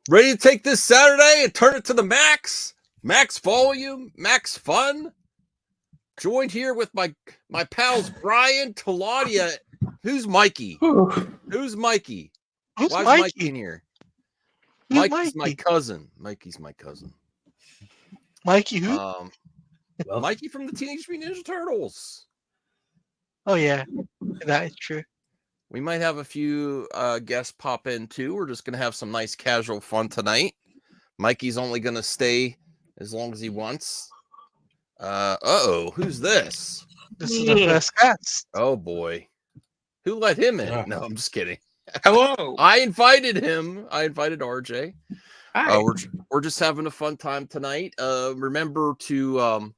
Ready to take this Saturday and turn it to the max? Max volume, max fun. Joined here with my pals Brian, Taladia. Who's Mikey? Who's Mikey? Who's Why's Mikey? Mikey in here? Who's Mikey's my Mikey? cousin. Mikey's my cousin. Mikey who? Well, Mikey from the Teenage Mutant Ninja Turtles. Oh yeah, that is true. We might have a few guests pop in too. We're just gonna have some nice casual fun tonight. Mikey's only gonna stay as long as he wants. Who's this? This is the first guest. Oh boy. Who let him in? Ah. No, I'm just kidding. Hello. I invited him. I invited RJ. Hi. We're just having a fun time tonight. Remember to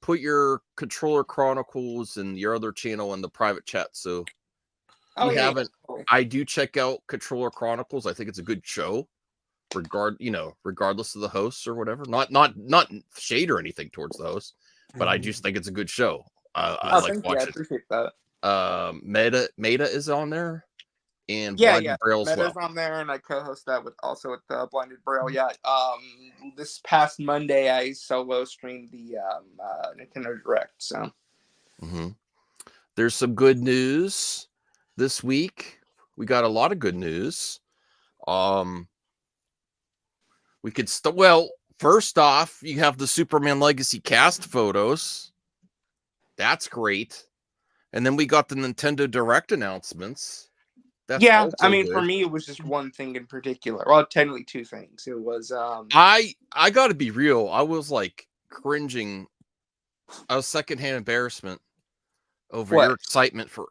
put your Controller Chronicles and your other channel in the private chat. So Oh, you yeah. haven't. I do check out Controller Chronicles. I think it's a good show, regardless of the hosts or whatever. Not shade or anything towards the host, but I just think it's a good show. I like thank you. I watching. appreciate that. Meta is on there, and Yeah, Blinded yeah. Braille as Meta's well. on there, and I co-host that with Blinded Braille. Yeah. This past Monday, I solo streamed the Nintendo Direct. So. Mm-hmm. There's some good news this week. We got a lot of good news. We could first off, you have the Superman Legacy cast photos. That's great. And then we got the Nintendo Direct announcements. That's Yeah, I mean, good. for me, it was just one thing in particular. Well, technically two things. It was I got to be real. I was like cringing. I was secondhand embarrassment over What? your excitement for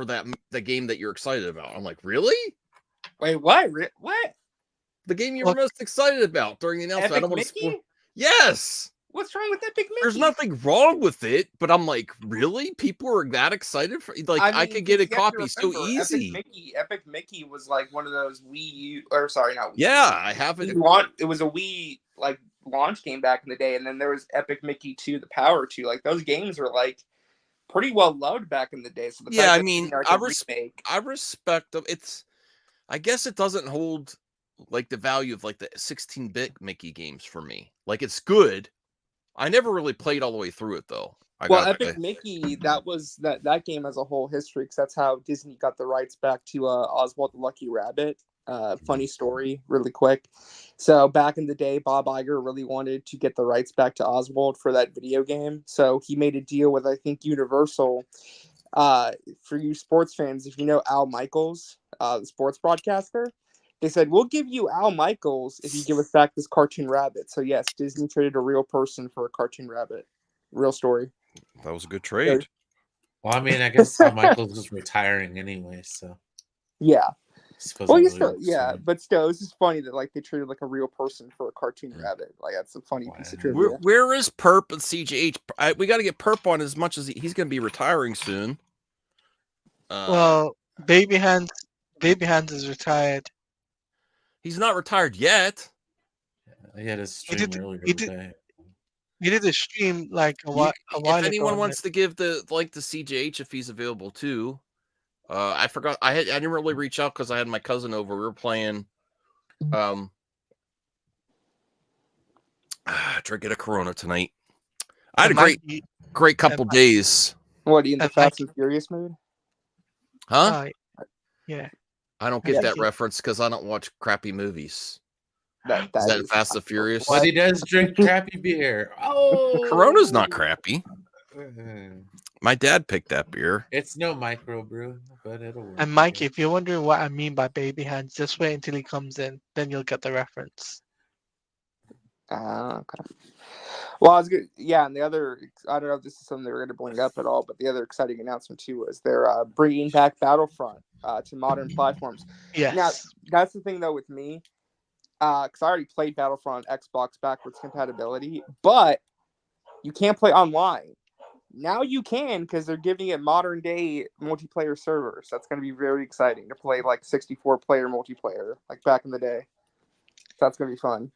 the game that you're excited about. I'm like, really? Wait, what? What? The game you were most excited about during the announcement. Epic I don't want to Mickey? spoil. Yes. What's wrong with Epic Mickey? There's nothing wrong with it, but I'm like, really? People are that excited for I could get a copy so easy. Epic Mickey was like one of those Wii U, or sorry, not Wii U. Yeah, I have it. It was a Wii like launch game back in the day, and then there was Epic Mickey 2, the Power 2. Like those games were like pretty well loved back in the day. So yeah, I mean, I respect them. I guess it doesn't hold like the value of like the 16-bit Mickey games for me. Like it's good. I never really played all the way through it though. Epic Mickey, that game has a whole history because that's how Disney got the rights back to Oswald the Lucky Rabbit. Funny story, really quick. So back in the day, Bob Iger really wanted to get the rights back to Oswald for that video game. So he made a deal with, I think, Universal. For you sports fans, if you know Al Michaels, the sports broadcaster, they said, we'll give you Al Michaels if you give us back this cartoon rabbit. So yes, Disney traded a real person for a cartoon rabbit. Real story. That was a good trade. Well, I mean, I guess Al Michaels was retiring anyway, so yeah. Well, but still, it's just funny that like they treated like a real person for a cartoon rabbit. Like that's a funny piece of trivia. Where is Perp and CGH? We got to get Perp on as much as he's going to be retiring soon. Well, Baby Hands is retired. He's not retired yet. He had a stream earlier today. He did a stream like a while ago. If anyone wants to give the CJH if he's available too, I forgot. I didn't really reach out because I had my cousin over. We were playing. Drinking a Corona tonight. I had a great couple days. What, are you in the Fast and Furious mood? Huh? Yeah. I don't get that reference because I don't watch crappy movies. That is that Fast and Furious? But he does drink crappy beer. Oh, Corona's not crappy. My dad picked that beer. It's no microbrew, but it'll work. And Mike, if you're wondering what I mean by baby hands, just wait until he comes in, then you'll get the reference. Okay. Well, I was good. Yeah, and the other, I don't know if this is something they were going to bring up at all, but the other exciting announcement too was they're bringing back Battlefront to modern platforms. Yes. Now, that's the thing though with me, because I already played Battlefront on Xbox backwards compatibility, but you can't play online. Now you can because they're giving it modern day multiplayer servers. That's going to be very exciting to play like 64 player multiplayer like back in the day. So that's going to be fun.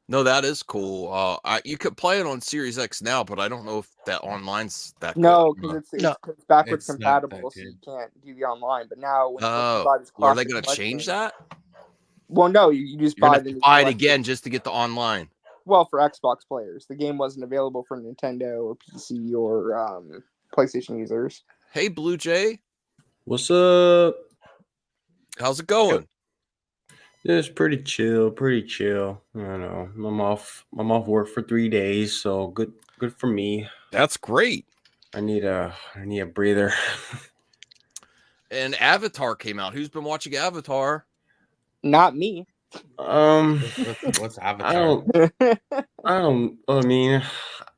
No, that is cool. You could play it on Series X now, but I don't know if that online's that no, good. because it's backwards compatible, so you can't do the online. But now, when are they going to change that? Well, no, you just You're buy gonna have the to new buy it collection. again just to get the online. Well, for Xbox players, the game wasn't available for Nintendo or PC or PlayStation users. Hey, Blue Jay, What's up? how's it going? Yeah, it's pretty chill, pretty chill. I don't know. I'm off work for 3 days, so good for me. That's great. I need a breather. And Avatar came out. Who's been watching Avatar? Not me. What's I Avatar? don't I mean,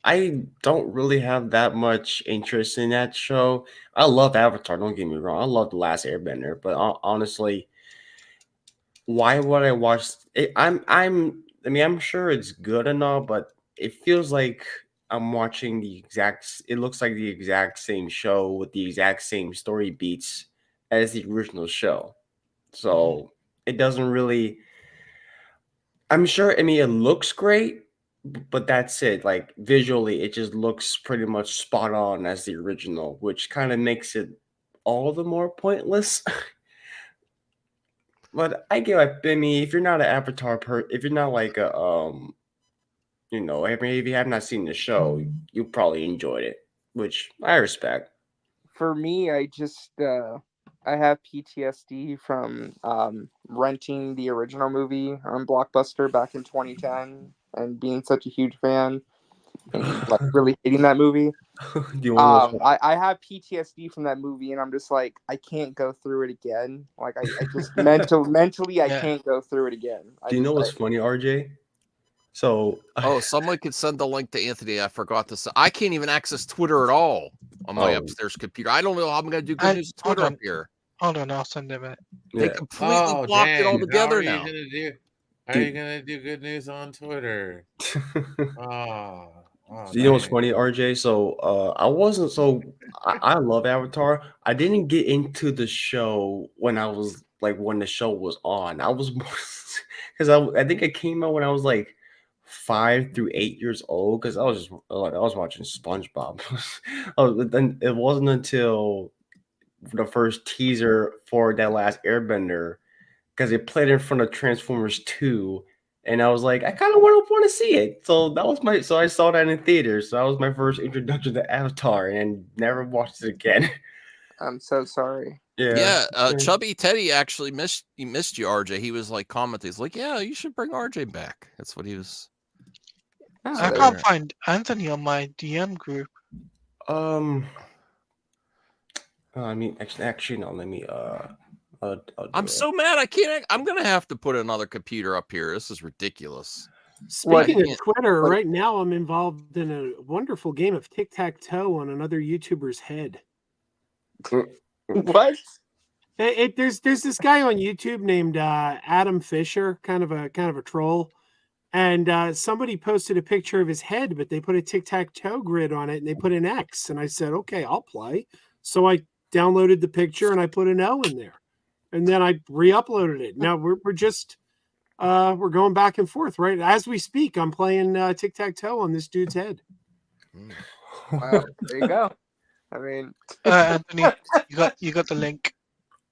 I don't really have that much interest in that show. I love Avatar, don't get me wrong. I love The Last Airbender, but honestly, why would I watch it? I'm sure it's good and all, but it feels like I'm watching it looks like the exact same show with the exact same story beats as the original show. So it doesn't really, I'm sure, I mean, it looks great, but that's it. Like visually, it just looks pretty much spot on as the original, which kind of makes it all the more pointless. But I get, I mean, if you're not an Avatar if you're not like a I mean, if you have not seen the show, you probably enjoyed it, which I respect. For me, I just I have PTSD from renting the original movie on Blockbuster back in 2010 and being such a huge fan and like really hating that movie. Do you want to I have PTSD from that movie, and I'm just like, I can't go through it again. Like I just mentally I Yeah. can't go through it again. Do you know what's funny, RJ? So Oh, someone could send the link to Anthony. I forgot to say. I can't even access Twitter at all on my Oh. upstairs computer. I don't know how I'm going to do good I- news hold Twitter on. up here. Hold on, I'll send him it. They yeah. completely blocked it dang. altogether How now. are you gonna do? How are Dude. you gonna do good news on Twitter? Oh, You know what's dang. funny, RJ? So I wasn't so I love Avatar. I didn't get into the show when I was like when the show was on. I was because I think it came out when I was like 5 through 8 years old because I was watching SpongeBob. Then it wasn't until the first teaser for that Last Airbender because it played in front of Transformers 2. And I was like, I kind of want to see it. So I saw that in theaters. So that was my first introduction to Avatar and never watched it again. I'm so sorry. Yeah, Chubby Teddy actually missed you, RJ. He was like commenting. He's like, yeah, you should bring RJ back. That's what he was. I So- can't find Anthony on my DM group. I mean, actually, no. Let me. I'll do I'm it. so mad. I can't. I'm going to have to put another computer up here. This is ridiculous. Speaking Yeah. of Twitter, What- right now I'm involved in a wonderful game of tic-tac-toe on another YouTuber's head. What? There's this guy on YouTube named Adam Fisher, kind of a troll, and somebody posted a picture of his head, but they put a tic-tac-toe grid on it and they put an X, and I said, okay, I'll play. So I downloaded the picture and I put an O in there, and then I re-uploaded it. Now we're just we're going back and forth right as we speak. I'm playing tic-tac-toe on this dude's head. Wow, there you go. I mean, Anthony, you got the link.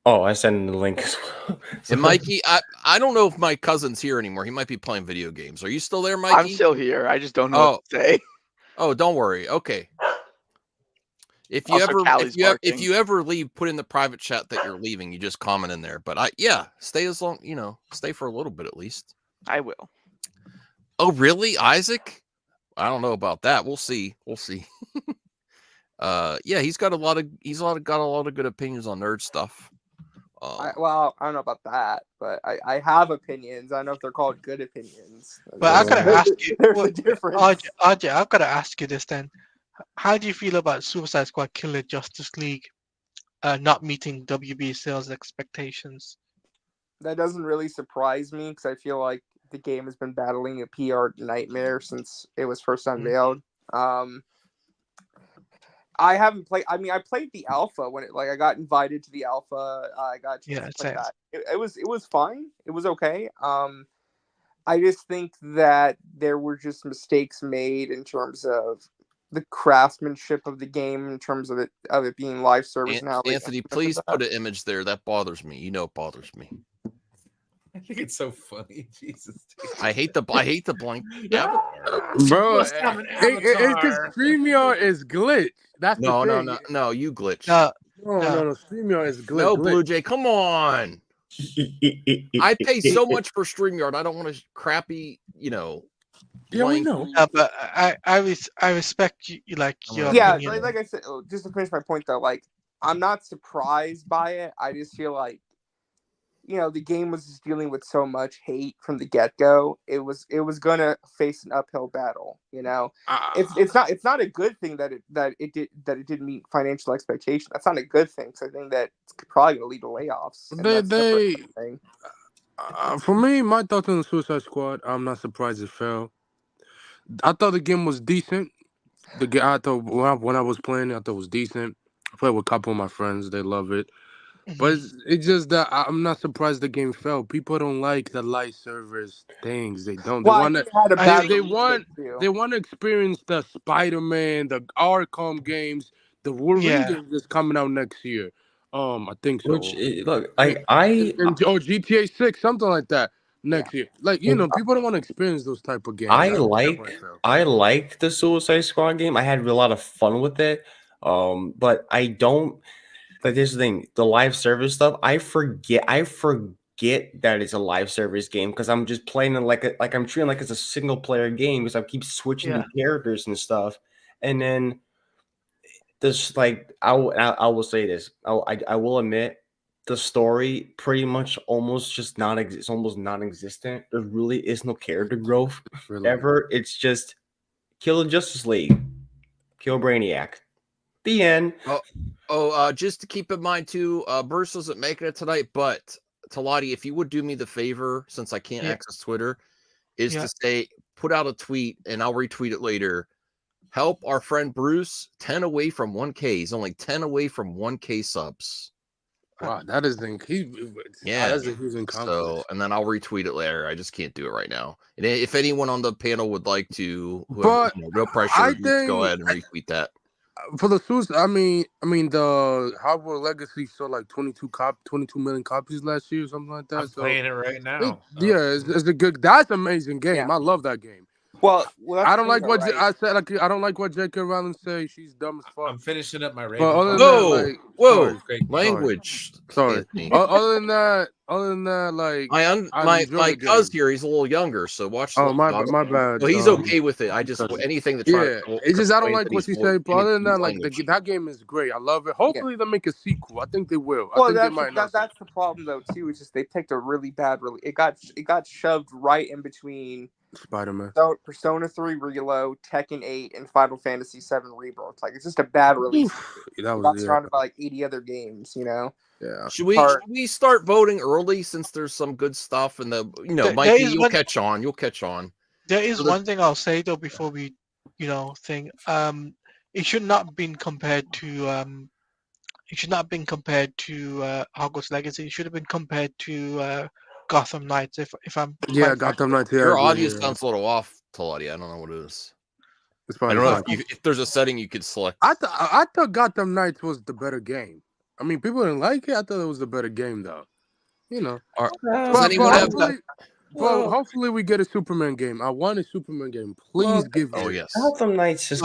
Oh, I sent the link as well. And Mikey, I don't know if my cousin's here anymore. He might be playing video games. Are you still there, Mikey? I'm still here. I just don't know what to say. Oh, don't worry. Okay. If you Also, ever Callie's if barking. you ever leave, put in the private chat that you're leaving. You just comment in there. But stay as long, stay for a little bit at least. I will. Oh, really, Isaac? I don't know about that. We'll see. He's got a lot of good opinions on nerd stuff. I don't know about that, but I have opinions. I don't know if they're called good opinions. But I gotta There's- ask you, There's a difference. RJ, I've got to ask you this then. How do you feel about Suicide Squad Killer Justice League not meeting WB sales expectations? That doesn't really surprise me because I feel like the game has been battling a PR nightmare since it was first unveiled. I haven't played. I mean, I played the alpha when I got invited to the alpha. I got to play same. that. It was fine. It was okay. I just think that there were just mistakes made in terms of the craftsmanship of the game, in terms of it being live service now. Anthony, please put an image there. That bothers me. It bothers me. I think it's so funny. Jesus. dude. I hate the blank avatar. Bro, Must have an it's because avatar. StreamYard is glitch. That's the thing. No, you glitch. No, No, StreamYard is glitch. No, glitch. Blue Jay, come on. I pay so much for StreamYard. I don't want to crappy, Yeah, we blank- know. but I respect you, like your Yeah, opinion. like I said, just to finish my point though, like I'm not surprised by it. I just feel like, the game was just dealing with so much hate from the get go. It was gonna face an uphill battle. It's not a good thing that it didn't meet financial expectation. That's not a good thing. So I think that it's probably gonna lead to layoffs. And that's a separate thing. For me, my thoughts on the Suicide Squad, I'm not surprised it fell. I thought the game was decent. I thought when I was playing it, I thought it was decent. I played with a couple of my friends; they love it. But it's just that I'm not surprised the game fell. People don't like the live service things. They don't. Well, I They think it had a bad they release want date, too. they want to experience the Spider-Man, the Arkham games, the Wolverine Yeah. games that's coming out next year. I think so. Look, and GTA 6, something like that next year. Like people don't want to experience those type of games. I That's why it fell. like the Suicide Squad game. I had a lot of fun with it. But I don't like this thing, the live service stuff. I forget that it's a live service game because I'm just playing it like I'm treating like it's a single player game because I keep switching the characters and stuff. And then this, like, I will say this. I will admit the story pretty much almost just it's almost non-existent. There really is no character growth ever. It's just kill the Justice League, kill Brainiac. The end. Just to keep in mind too, Bruce isn't making it tonight, but Talati, if you would do me the favor, since I can't access Twitter, is to say, put out a tweet and I'll retweet it later. Help our friend Bruce, 10 away from 1K. He's only 10 away from 1K subs. Wow, that is that's a huge accomplishment. So, and then I'll retweet it later. I just can't do it right now. And if anyone on the panel would like to, no pressure, go ahead and retweet that. For the Suicide, I mean, the Hogwarts Legacy sold like 22 million copies last year, or something like that. I'm playing it right now. It's a good. That's an amazing game. Yeah. I love that game. Well, I don't like what I said. Like, I don't like what J.K. Rowling say. She's dumb as fuck. I'm finishing up my But other than Whoa, that, like, whoa, sorry, great language. sorry. Anthony. Other than that, like, my cuz here, he's a little younger, so watch. my bad. So he's okay with it. I just anything that it's just I don't like what he's she said. But other than that, like language. that game is great. I love it. Hopefully they'll make a sequel. I think they will. Well, I think they might. that's the problem though too. Is just they picked a really bad. It got shoved right in between Spider-Man. Persona 3 Reload, Tekken 8, and Final Fantasy 7 Rebirth. Like, it's just a bad release. That got surrounded by like 80 other games. Yeah. Should we start voting early since there's some good stuff in the Mikey, you'll catch on. You'll catch on. There is one thing I'll say though before we, think. It should not have been compared to Hogwarts Legacy. It should have been compared to Gotham Knights. If I'm Gotham Knights. Yeah, Your audio sounds a little off, Talati. I don't know what it is. I don't know if there's a setting you could select. I thought Gotham Knights was the better game. I mean, people didn't like it. I thought it was the better game, though. Hopefully we get a Superman game. I want a Superman game. Please give me. Oh yes. Gotham Knights is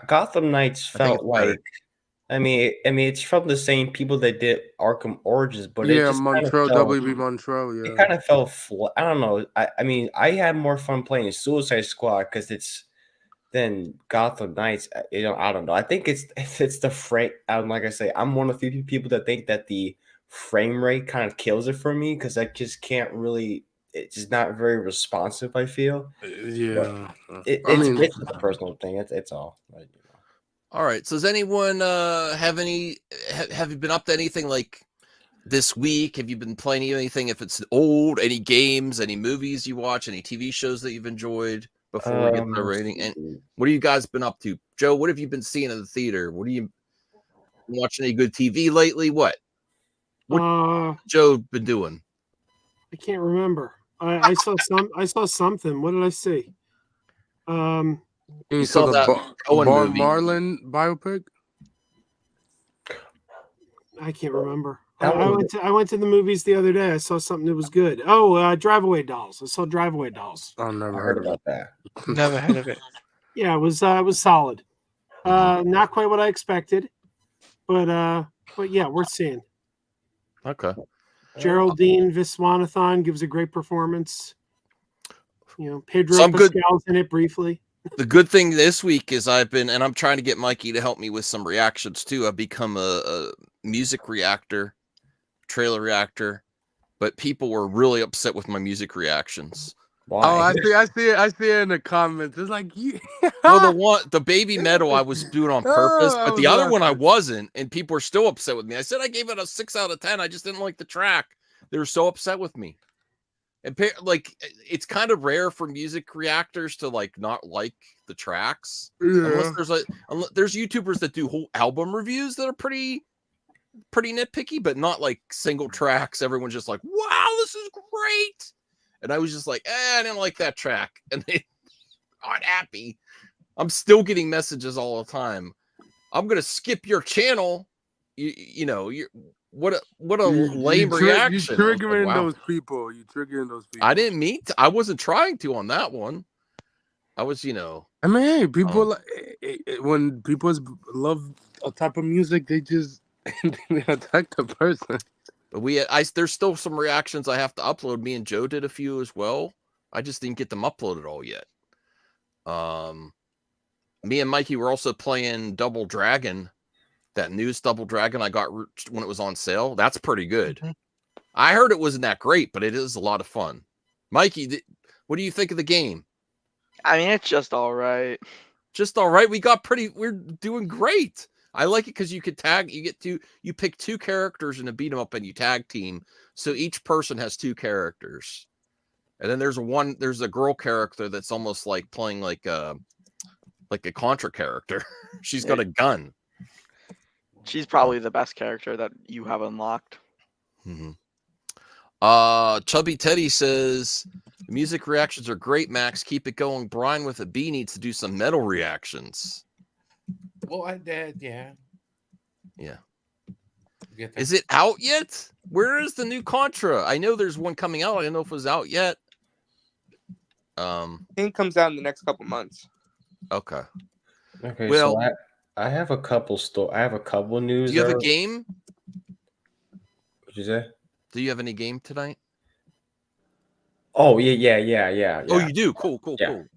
Gotham Knights felt like. I mean, it's from the same people that did Arkham Origins, but it just WB Montreal. Yeah, it kind of fell flat. I don't know. I mean, I had more fun playing Suicide Squad because it's than Gotham Knights. I don't know. I think it's the frame. Like I say, I'm one of the few people that think that the frame rate kind of kills it for me because I just can't really. It's just not very responsive. I feel. Yeah, it's a personal thing. It's all. All right. So does anyone have you been up to anything like this week? Have you been playing anything? If it's old, any games, any movies you watch, any TV shows that you've enjoyed before we get to the rating? And what have you guys been up to? Joe, what have you been seeing in the theater? What are you watching? Any good TV lately? What Joe been doing? I can't remember. I saw something. What did I see? You saw that Cohen movie. Marlon biopic? I can't remember. I went to the movies the other day. I saw something that was good. Oh, Drive Away Dolls. I saw Drive Away Dolls. I've I never heard heard of about that. Never heard of it. Yeah, it was solid. Not quite what I expected, but yeah, worth seeing. Okay. Geraldine Viswanathan gives a great performance. You know, Pedro Some good- Pascal's in it briefly. The good thing this week is I'm trying to get Mikey to help me with some reactions too. I've become a music reactor, trailer reactor, but people were really upset with my music reactions. Why? Oh, I see it in the comments. It's like you. Well, the Baby Metal I was doing on purpose, I but the was other one I laughing. wasn't, and people were still upset with me. I said I gave it a 6 out of 10. I just didn't like the track. They were so upset with me. And like, it's kind of rare for music reactors to like not like the tracks, Yeah. unless there's YouTubers that do whole album reviews that are pretty nitpicky, but not like single tracks. Everyone's just like, "Wow, this is great," and I was just like, I didn't like that track, and they aren't happy. I'm still getting messages all the time. I'm gonna skip your channel. You know, what a lame reaction. You I was like, triggering wow. those people. You triggering those people. I didn't mean to. I wasn't trying to on that one. I was, I mean, hey, people when people love a type of music, they just they attack the person. but there's still some reactions I have to upload. Me and Joe did a few as well. I just didn't get them uploaded all yet. Me and Mikey were also playing Double Dragon, that news Double Dragon I got when it was on sale. That's pretty good. Mhm. I heard it wasn't that great, but it is a lot of fun. Mikey, what do you think of the game? I mean, it's just all right. Just all right. We're doing great. I like it because you could you pick 2 characters in a beat 'em up and you tag team. So each person has 2 characters. And then there's a girl character that's almost like playing like a Contra character. She's got a gun. She's probably the best character that you have unlocked. Mm-hmm. Chubby Teddy says music reactions are great, Max. Keep it going. Brian with a B needs to do some metal reactions. Well, I did, yeah. Yeah. Get that. Is it out yet? Where is the new Contra? I know there's one coming out. I don't know if it was out yet. I think it comes out in the next couple months. Okay. Okay, Well- so I have a couple news. Do you have that a are- game? What'd you say? Do you have any game tonight? Oh yeah. Oh, you do. Cool.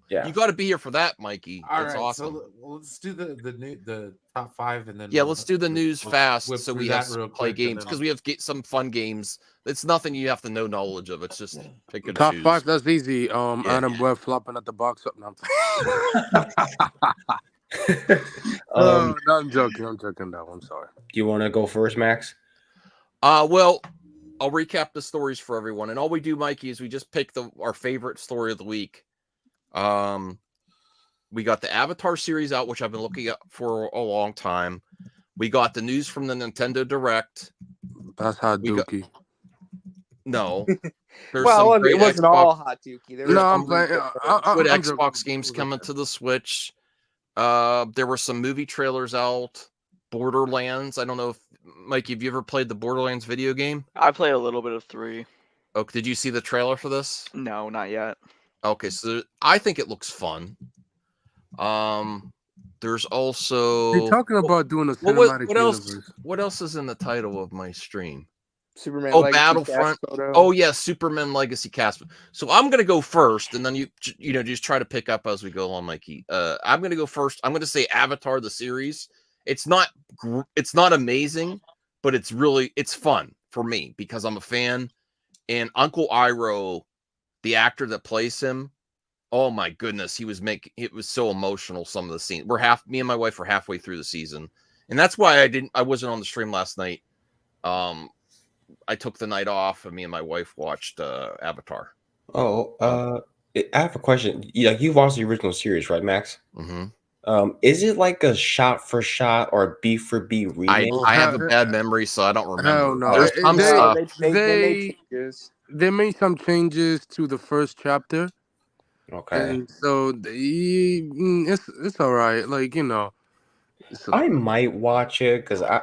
Yeah. You got to be here for that, Mikey. All That's right, awesome. so let's do the top 5 and then Yeah, let's do the news we'll fast whip so through we that have real to play quick, and games then because we have some fun games. It's nothing you have to know knowledge of. It's just pick and Top choose. 5, that's easy. Adam Webb flopping at the box up. No, no, I'm joking. I'm joking. No, I'm sorry. You want to go first, Max? Well, I'll recap the stories for everyone. And all we do, Mikey, is we just pick our favorite story of the week. We got the Avatar series out, which I've been looking at for a long time. We got the news from the Nintendo Direct. That's how We got- Dookie. No. There's Well, some great it wasn't Xbox, all hot Dookie. There No, was I'm some playing. good good I'm Xbox joking. games coming to the Switch. There were some movie trailers out. Borderlands. I don't know if Mikey, have you ever played the Borderlands video game? I played a little bit of 3. Oh, did you see the trailer for this? No, not yet. Okay, so I think it looks fun. There's also You're talking about doing a what, cinematic what else? universe. What else is in the title of my stream? Superman. Oh, Legacy Battlefront. cast photo. Oh yeah, Superman Legacy cast. So I'm gonna go first, and then you just try to pick up as we go along, Mikey. I'm gonna go first. I'm gonna say Avatar the series. It's not amazing, but it's fun for me because I'm a fan. And Uncle Iroh, the actor that plays him, oh my goodness, it was so emotional. Some of the scenes. Me and my wife were halfway through the season, and that's why I wasn't on the stream last night. I took the night off, and me and my wife watched Avatar. I have a question. You watched the original series, right, Max? Mm-hmm. Is it like a shot for shot or beat for beat remake? I have a bad memory, so I don't remember. Hell no. There's some They- stuff. They made changes. They made some changes to the first chapter, Okay. and so it's all right. Like I might watch it because I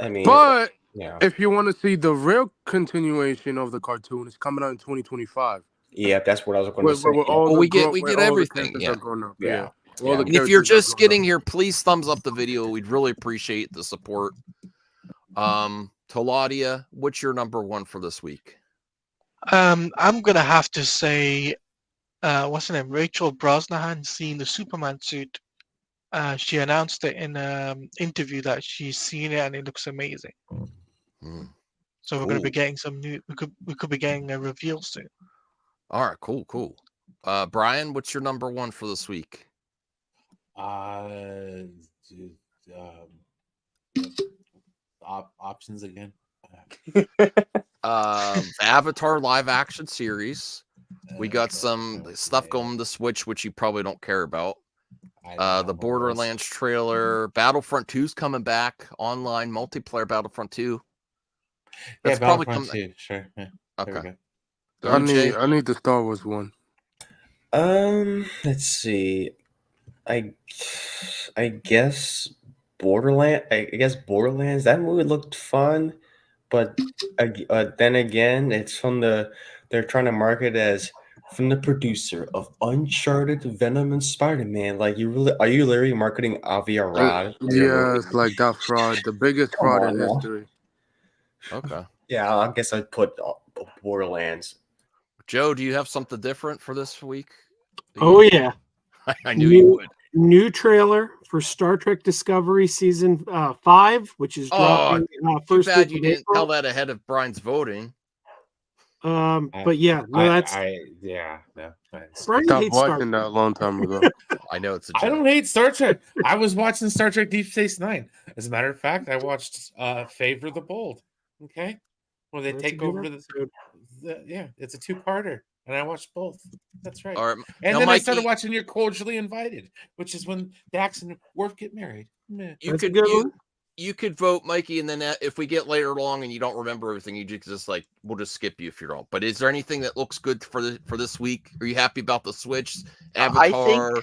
mean, but Yeah. If you want to see the real continuation of the cartoon, it's coming out in 2025. Yeah, that's what I was going to say. Where all Well, the we get where get all the everything. characters Yeah. are grown up. Yeah. All the And if you're characters are just grown getting up. here, please thumbs up the video. We'd really appreciate the support. Taladia, what's your number one for this week? I'm gonna have to say, what's her name? Rachel Brosnahan seeing the Superman suit. She announced it in an interview that she's seen it and it looks amazing. Hmm. So we're gonna be Cool. getting some new. We could be getting a reveal soon. All right, cool. Brian, what's your number one for this week? Options again. Avatar live action series. We got some stuff going to Switch, which you probably don't care about. The Borderlands trailer. Battlefront 2's coming back online multiplayer. Battlefront 2. That's probably Battlefront coming. 2, sure. Yeah, there we Okay. go. OJ? I need the Star Wars one. Let's see. I guess Borderland. I guess Borderlands. That movie looked fun, but then again, it's from they're trying to market it as from the producer of Uncharted, Venom, and Spider-Man. Like, are you literally marketing Avi Arad? Yeah, it's like that fraud, the biggest Come fraud on in now. history. Okay. Yeah, I guess I'd put Borderlands. Joe, do you have something different for this week? Oh yeah, I knew you would. new trailer for Star Trek Discovery season 5, which is dropping Too first bad week you of didn't April. tell that ahead of Brian's voting. But yeah, no, that's No. Brian Stopped hates Star watching Trek. that a long time ago. I know it's a I joke. don't hate Star Trek. I was watching Star Trek Deep Space Nine. As a matter of fact, I watched Favor the Bold. Okay, where they That's a take good over episode. it's a two-parter, and I watched both. That's right. All right. And Now, then I Mikey, started watching You're Cordially Invited, which is when Dax and Worf get married. Meh. That's a good one. you could vote Mikey, and then if we get later along and you don't remember everything, you just like we'll just skip you if you don't. But is there anything that looks good for this week? Are you happy about the Switch, Avatar? I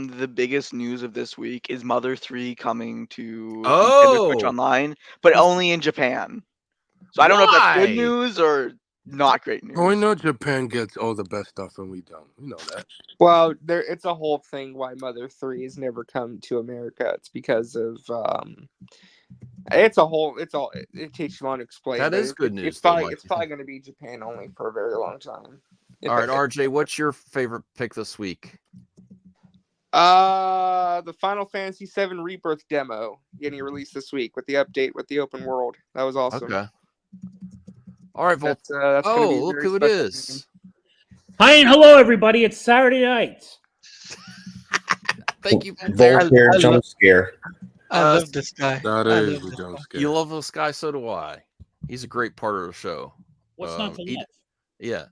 think the biggest news of this week is Mother 3 coming to Nintendo Switch Oh! Online, but only in Japan. So I don't know if that's good Why? news or not great news. We know Japan gets all the best stuff, and we don't. We know that. Well, it's a whole thing why Mother 3 has never come to America. It's because of it takes you long to explain. That but is good news, It's though, probably Mikey. going to be Japan only for a very long time. All right, RJ, what's your favorite pick this week? The Final Fantasy VII Rebirth demo getting released this week with the update with the open world. That was awesome. Okay. All right, Volt. That's gonna be a look very who it special is. game. Hi and hello, everybody. It's Saturday night. Thank you, Voltaire. Voltaire I jump love- scare. I love this guy. That I is love the this jump guy. scare. You love this guy, so do I. He's a great part of the show. What's not to he- love? Yeah.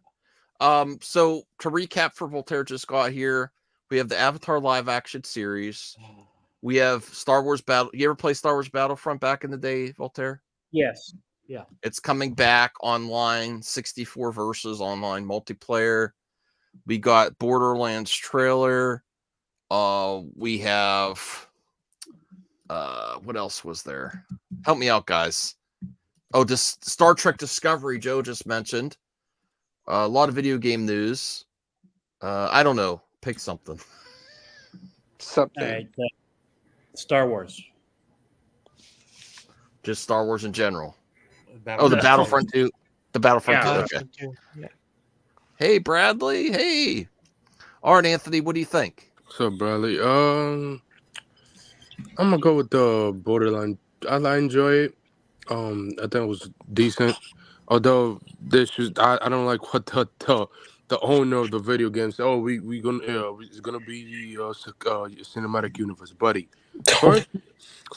So to recap for Voltaire just got here, we have the Avatar live action series. We have Star Wars Battle. You ever play Star Wars Battlefront back in the day, Voltaire? Yes. It's coming back online, 64 versus online multiplayer. We got Borderlands trailer. We have what else was there? Help me out, guys. Oh, just Star Trek Discovery, Joe just mentioned. A lot of video game news. I don't know. Pick something. Something. All right. Star Wars. Just Star Wars in general. Oh, the Battlefront 2. The Battlefront 2. Yeah. Okay. Yeah. Hey, Bradley. Hey. All right, Anthony. What do you think? So, Bradley, I'm gonna go with the Borderline. I enjoy it. I think it was decent. Although I don't like what the owner of the video game said. Oh, we gonna it's gonna be the cinematic universe, buddy.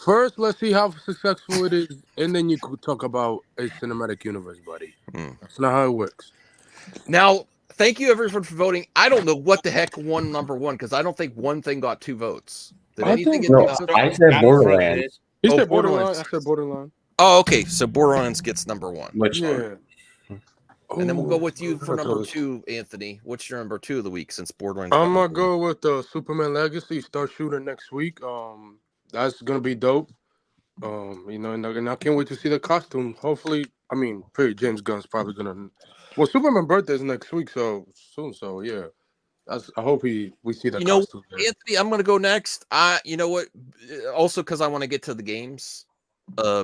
First, let's see how successful it is, and then you could talk about a cinematic universe, buddy. That's not how it works. Now, thank you everyone for voting. I don't know what the heck won number one because I don't think one thing got 2 votes. Did I anything think- get No, 2 votes? I said Borderlands. He Oh, said Borderline. Borderlands. I said Borderline. Oh, okay. So Borderlands gets number 1. Which one? Yeah. And then we'll go with you Ooh, for I thought number it was- 2, Anthony. What's your number 2 of the week since Borderlands? got I'm gonna number one? go with Superman Legacy. Start shooting next week. That's gonna be dope. And I can't wait to see the costume. Hopefully, I mean, James Gunn's probably gonna. Well, Superman birthday is next week, so soon. So yeah, I hope we see the You know, costume. There. Anthony, I'm going to go next. You know what? Also, because I want to get to the games,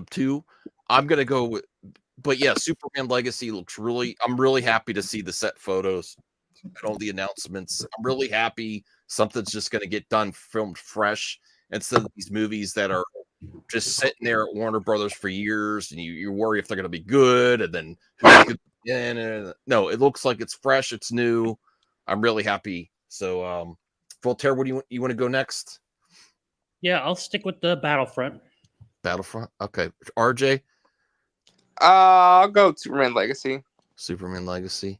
too. I'm going to go with, but yeah, Superman Legacy looks really. I'm really happy to see the set photos and all the announcements. I'm really happy something's just going to get done, filmed fresh, instead of these movies that are just sitting there at Warner Brothers for years, and you worry if they're going to be good, and then no, it looks like it's fresh, it's new. I'm really happy. So, Voltaire, what do you want to go next? Yeah, I'll stick with the Battlefront. Battlefront. Okay, RJ. I'll go with Superman Legacy. Superman Legacy.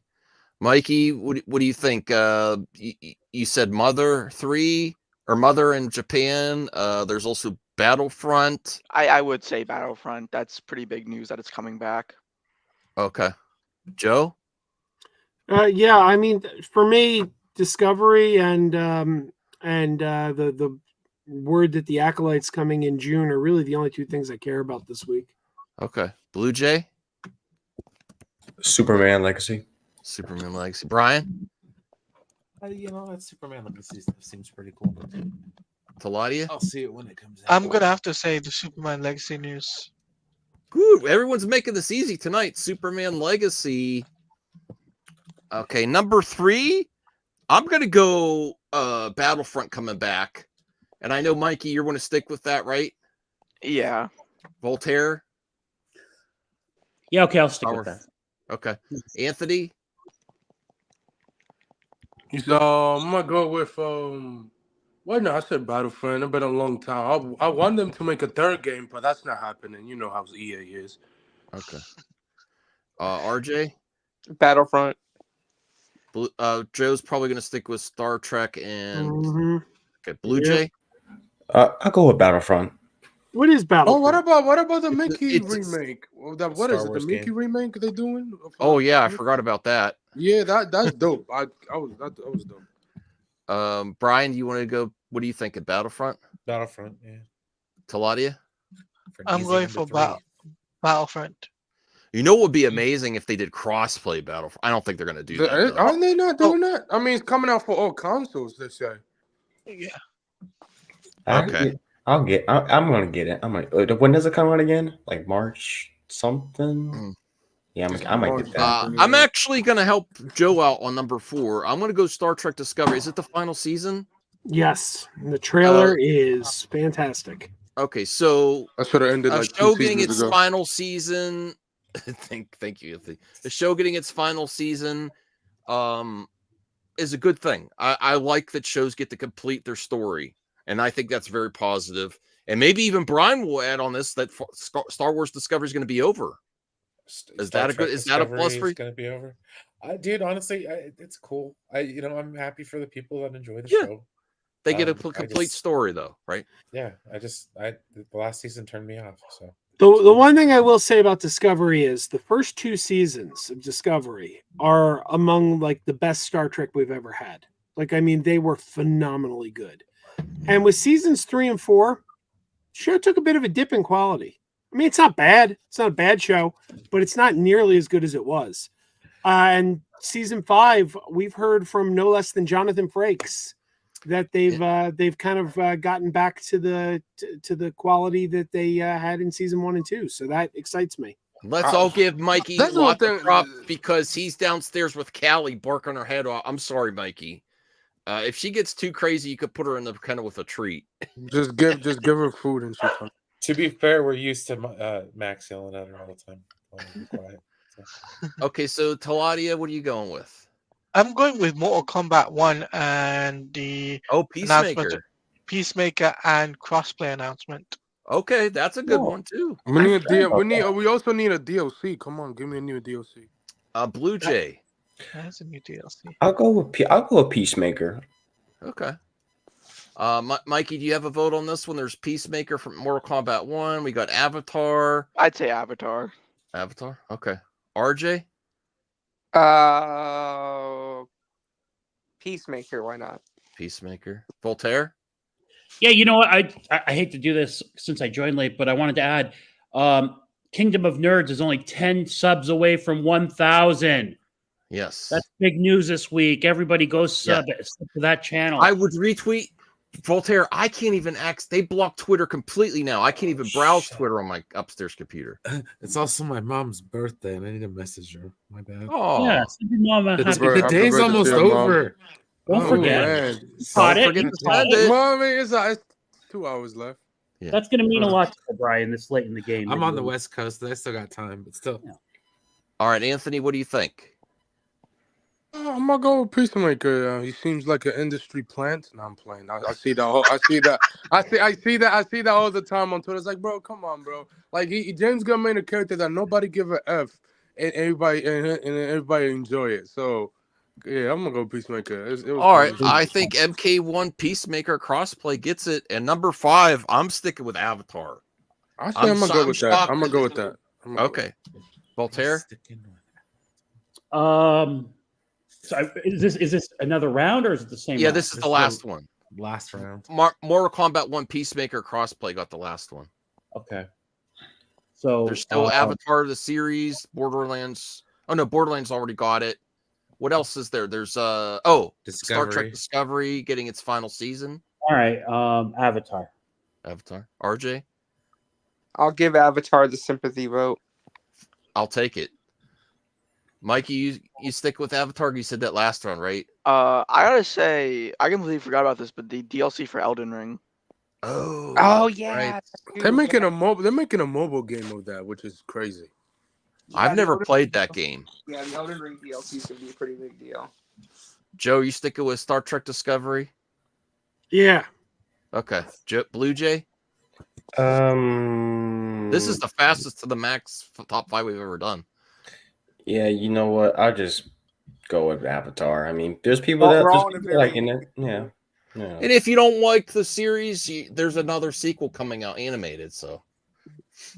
Mikey, what do you think? You said Mother 3 or Mother in Japan. There's also Battlefront. I would say Battlefront. That's pretty big news that it's coming back. Okay, Joe. Yeah, I mean, for me, Discovery and the word that the Acolyte's coming in June are really the only two things I care about this week. Okay, Blue Jay. Superman Legacy. Superman Legacy. Brian. That Superman Legacy stuff seems pretty cool. Taladia. I'll see it when it comes out. I'm gonna have to say the Superman Legacy news. Good. Everyone's making this easy tonight. Superman Legacy. Okay, number 3. I'm gonna go Battlefront coming back. And I know, Mikey, you're gonna stick with that, right? Yeah. Voltaire. Yeah, okay, I'll stick with that. Okay. Anthony. So I'm gonna go with Well, no, I said Battlefront. It's been a long time. I want them to make a third game, but that's not happening. You know how EA is. Okay. RJ. Battlefront. Joe's probably gonna stick with Star Trek and okay. Blue Yep. Jay. I'll go with Battlefront. What is Oh, Battlefront? what about the Mickey it's- remake? What Star is it? The Wars Mickey game. remake they're doing? Oh yeah, I forgot about that. Yeah, that's dope. That was dope. Brian, do you want to go? What do you think of Battlefront? Battlefront, yeah. Taladia. For an I'm easy going number for 3. Battlefront. You know what would be amazing if they did cross-play Battlefront. I don't think they're gonna do that. though. Aren't they not doing that? I mean, it's coming out for all consoles. They say. Yeah. Okay. I'm gonna get it. When does it come out again? Like March something? Hmm. Yeah, I might get that. I'm actually gonna help Joe out on number 4. I'm gonna go Star Trek Discovery. Is it the final season? Yes, the trailer is fantastic. Okay, so I should have ended a like show 2 getting seasons its ago. final season. Thank you, Anthony. The show getting its final season is a good thing. I like that shows get to complete their story, and I think that's very positive. And maybe even Brian will add on this that Star Wars Discovery is going to be over. Is that a good? Is that a plus for you? Going to be over? Dude, honestly, it's cool. I'm happy for the people that enjoy the Yeah. show. They get a I complete just- story, though, right? Yeah, the last season turned me off. So The one thing I will say about Discovery is the first 2 seasons of Discovery are among like the best Star Trek we've ever had. Like, I mean, they were phenomenally good. And with seasons 3 and 4, show took a bit of a dip in quality. I mean, it's not bad. It's not a bad show, but it's not nearly as good as it was. And season 5, we've heard from no less than Jonathan Frakes that they've kind of gotten back to the quality that they had in season 1 and 2. So that excites me. Let's all give Mikey That's the lots one of thing- props because he's downstairs with Callie barking her head off. I'm sorry, Mikey. If she gets too crazy, you could put her in the kennel with a treat. Just give her food and she's fine. to be fair, we're used to Max yelling at her all the time. Telling her to be quiet. So. Okay, so Taladia, what are you going with? I'm going with Mortal Kombat 1 and the Oh, announcement, Peacemaker. Peacemaker and crossplay announcement. Okay, that's a good one too. We need forgot we also need a DLC. Come on, give me a new DLC. Blue Jay. That's a new DLC. I'll go with Peacemaker. Okay. Mikey, do you have a vote on this one? There's Peacemaker from Mortal Kombat 1. We got Avatar. I'd say Avatar. Avatar. Okay. RJ. Peacemaker. Why not? Peacemaker. Voltaire. Yeah, you know what? I hate to do this since I joined late, but I wanted to add, Kingdom of Nerds is only 10 subs away from 1,000. Yes. That's big news this week. Everybody go Yeah. sub to that channel. I would retweet Voltaire. I can't even they blocked Twitter completely now. I can't even browse Twitter on my upstairs computer. It's also my mom's birthday, and I need to message her. My bad. Oh, Yeah, send your mom a The, happy the Happy day's birthday to almost your mom. over. Don't Oh, forget. man. Caught Don't it. forget You to caught send it. it. Well, I mean, it's 2 hours left. Yeah. That's going to mean a lot to Brian this late in the game. I'm that on the you- West Coast. I still got time, but still. All right, Anthony, what do you think? I'm gonna go with Peacemaker. He seems like an industry plant, and I'm playing. I see that. I see that. I see that all the time on Twitter. It's like, bro, come on, bro. Like James Gunn made a character that nobody give a f, and everybody enjoy it. So, yeah, I'm gonna go Peacemaker. It was All right, fun. I think MK1 Peacemaker crossplay gets it, and number 5, I'm sticking with Avatar. I say I'm gonna go with that. shocked. I'm gonna go with that. Okay, Voltaire. So is this another round or is it the same? Yeah, round? this is the last one. Last round. Mortal Kombat 1 Peacemaker crossplay got the last one. Okay. So There's still Avatar the series, Borderlands. Oh no, Borderlands already got it. What else is there? There's Star Trek Discovery getting its final season. All right, Avatar. Avatar. RJ, I'll give Avatar the sympathy vote. I'll take it. Mikey, you stick with Avatar. You said that last round, right? I gotta say, I completely forgot about this, but the DLC for Elden Ring. Oh yeah, right. They're making a mobile game of that, which is crazy. I've never played that game. Yeah, the Elden Ring DLC is gonna be a pretty big deal. Joe, you sticking with Star Trek Discovery? Yeah. Okay. Blue Jay? This is the fastest to the max top 5 we've ever done. Yeah, you know what? I'll just go with Avatar. I mean, there's people Well, that we're there's all in a people very- liking it. Yeah. Yeah. And if you don't like the series, there's another sequel coming out animated. So,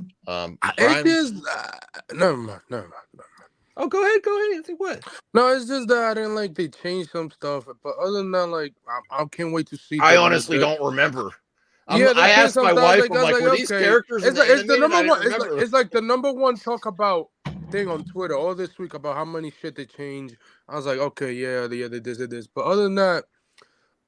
It Brian? is never mind. Oh, go ahead. Anthony, what? No, it's just that I didn't like they changed some stuff. But other than that, like I can't wait to see. I honestly don't remember. Yeah, I asked my wife, I'm like, were these okay. characters in It's the animated? number I didn't one. remember. It's like the number one talk about thing on Twitter all this week about how many shit they changed. I was like, okay, yeah, they did this. But other than that,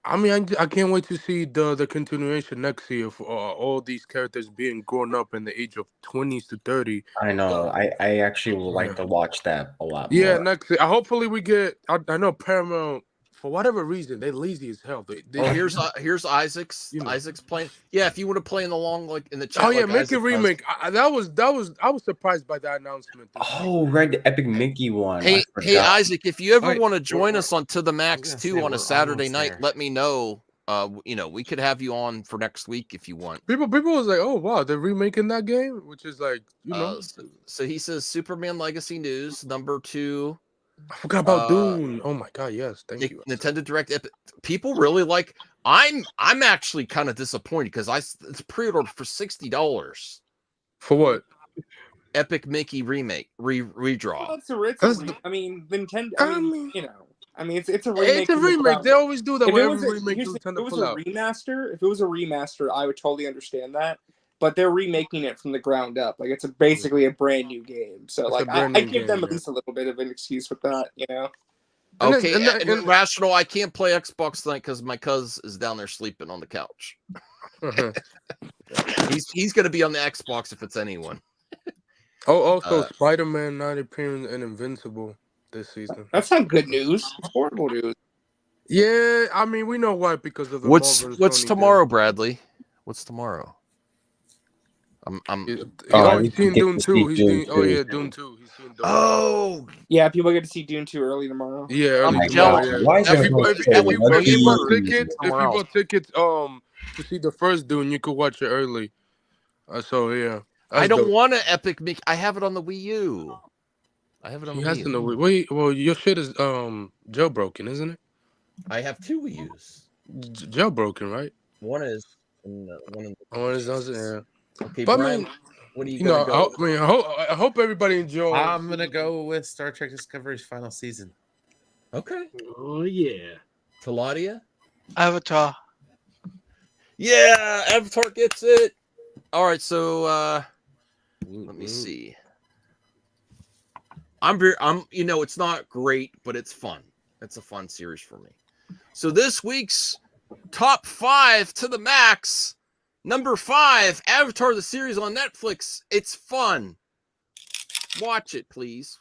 I mean, I can't wait to see the continuation next year for all these characters being grown up in the age of 20s to 30. I know. I actually would like to watch that a lot Yeah, more. next year. Hopefully we get. I know Paramount, for whatever reason, they're lazy as hell. Here's Isaac's. You know. Isaac's playing. Yeah, if you want to play in the long, like in the chat. Oh yeah, like make Isaac a does. remake. I was surprised by that announcement. Oh, right, the Epic Mickey one. Hey, I hey, forgot. Isaac, if you ever Wait, want to join we're- us on To the Max gonna 2 say on we're a Saturday almost night, there. let me know. We could have you on for next week if you want. People was like, oh wow, they're remaking that game, which is like, So he says Superman Legacy News number 2. I forgot about uh, Dune. Oh my god, yes, thank you. Nintendo Direct. People really like. I'm actually kind of disappointed because it's pre-ordered for $60. For what? Epic Mickey remake redraw. Well, it's That's I mean, Nintendo. I mean, it's a remake. It's a from the remake. ground They up. always do that If with it every was a, remake here's the- if Nintendo it was pull a out. remaster, I would totally understand that. But they're remaking it from the ground up. Like it's basically a brand new game. So It's like a I brand new give them game, at least a little bit of an excuse with that, you know. And then- Okay, and then- and Rational, I can't play Xbox tonight because my cuz is down there sleeping on the couch. He's gonna be on the Xbox if it's anyone. Oh, also Uh, Spider-Man not appearing in Invincible this season. That's not good news. It's horrible news. Yeah, I mean we know why because of the What's Marvel and Sony tomorrow, Bradley? What's tomorrow? I'm deal. Oh, He's you seeing get Dune to 2. see He's Dune seeing, oh 2. yeah, Dune 2. He's seeing Dune 2. Oh, Yeah, people get to see Dune 2 early tomorrow. Yeah, I'm early jealous. tomorrow, yeah. Why is If everyone you so lucky? bought tickets, Somewhere else. to see the first Dune, you could watch it early. So yeah, I That's don't dope. want an Epic Mickey. I have it on the Wii U. I have it on He the has Wii to U. know. Wait, well, your shit is jailbroken, isn't it? I have 2 Wii U's. Jailbroken, right? One is in the, one in the, Oh, it doesn't. Yeah. okay, But I Brian, mean, what are you you gonna know, go? I hope everybody enjoys. I'm gonna go with Star Trek Discovery's final season. Okay, Oh yeah. Taladia. Avatar. Yeah, Avatar gets it. All right, so let me see. I'm it's not great, but it's fun. It's a fun series for me. So this week's top 5 to the max. Number 5, Avatar the series on Netflix. It's fun. Watch it, please.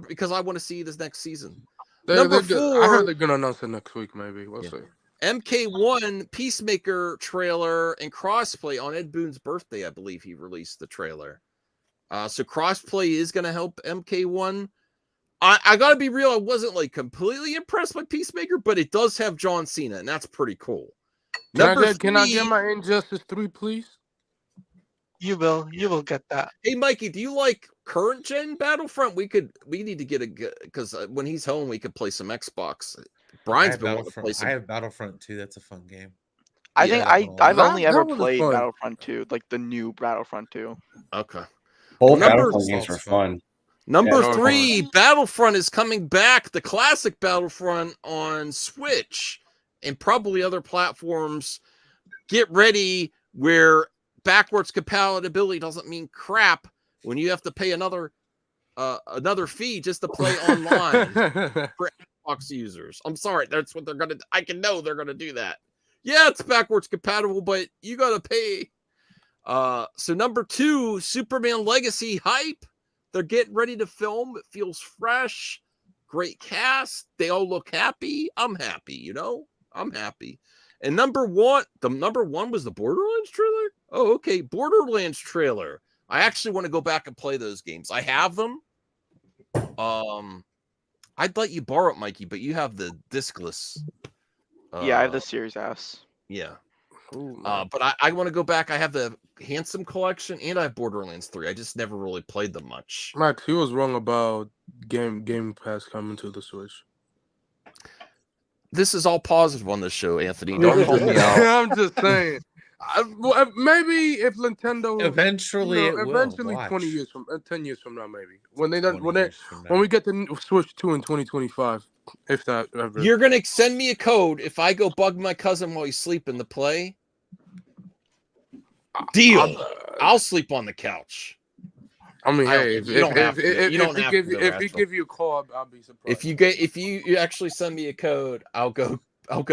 Because I want to see this next season. Number 4. I heard they're gonna announce it next week. Maybe we'll see. MK1 Peacemaker trailer and crossplay on Ed Boon's birthday. I believe he released the trailer. So crossplay is going to help MK1. I got to be real. I wasn't like completely impressed by Peacemaker, but it does have John Cena, and that's pretty cool. Can I get my Injustice 3, please? You will get that. Hey, Mikey, do you like current gen Battlefront? We need to get because when he's home, we could play some Xbox. Brian's been wanting to play some. I have Battlefront 2. That's a fun game. I think I've only That ever was played fun. Battlefront 2, like the new Battlefront 2. Okay. Both Number- Battlefront games were fun. Number Yeah, 3, Battlefront is coming back. The classic Battlefront on Switch and probably other platforms. Get ready where backwards compatibility doesn't mean crap when you have to pay another fee just to play online for Xbox users. I'm sorry, that's what they're gonna. I can know they're gonna do that. Yeah, it's backwards compatible, but you gotta pay. So number 2, Superman Legacy hype. They're getting ready to film. It feels fresh. Great cast. They all look happy. I'm happy, I'm happy. And number 1 was the Borderlands trailer? Oh, okay. Borderlands trailer. I actually want to go back and play those games. I have them. I'd let you borrow it, Mikey, but you have the discless. Yeah, I have the Series S. Yeah. But I want to go back. I have the Handsome collection and I have Borderlands 3. I just never really played them much. Max, he was wrong about Game Pass coming to the Switch. This is all positive on this show, Anthony. Don't call me out. I'm just saying. Maybe if Nintendo Eventually, it will. eventually Watch. 10 years from now, maybe when 20 we get the Switch 2 in 2025, if that ever. You're gonna send me a code if I go bug my cousin while he's sleeping to play. Deal. I'll sleep on the couch. I mean, hey, if he give you a call, I'll be surprised. If you actually send me a code, I'll go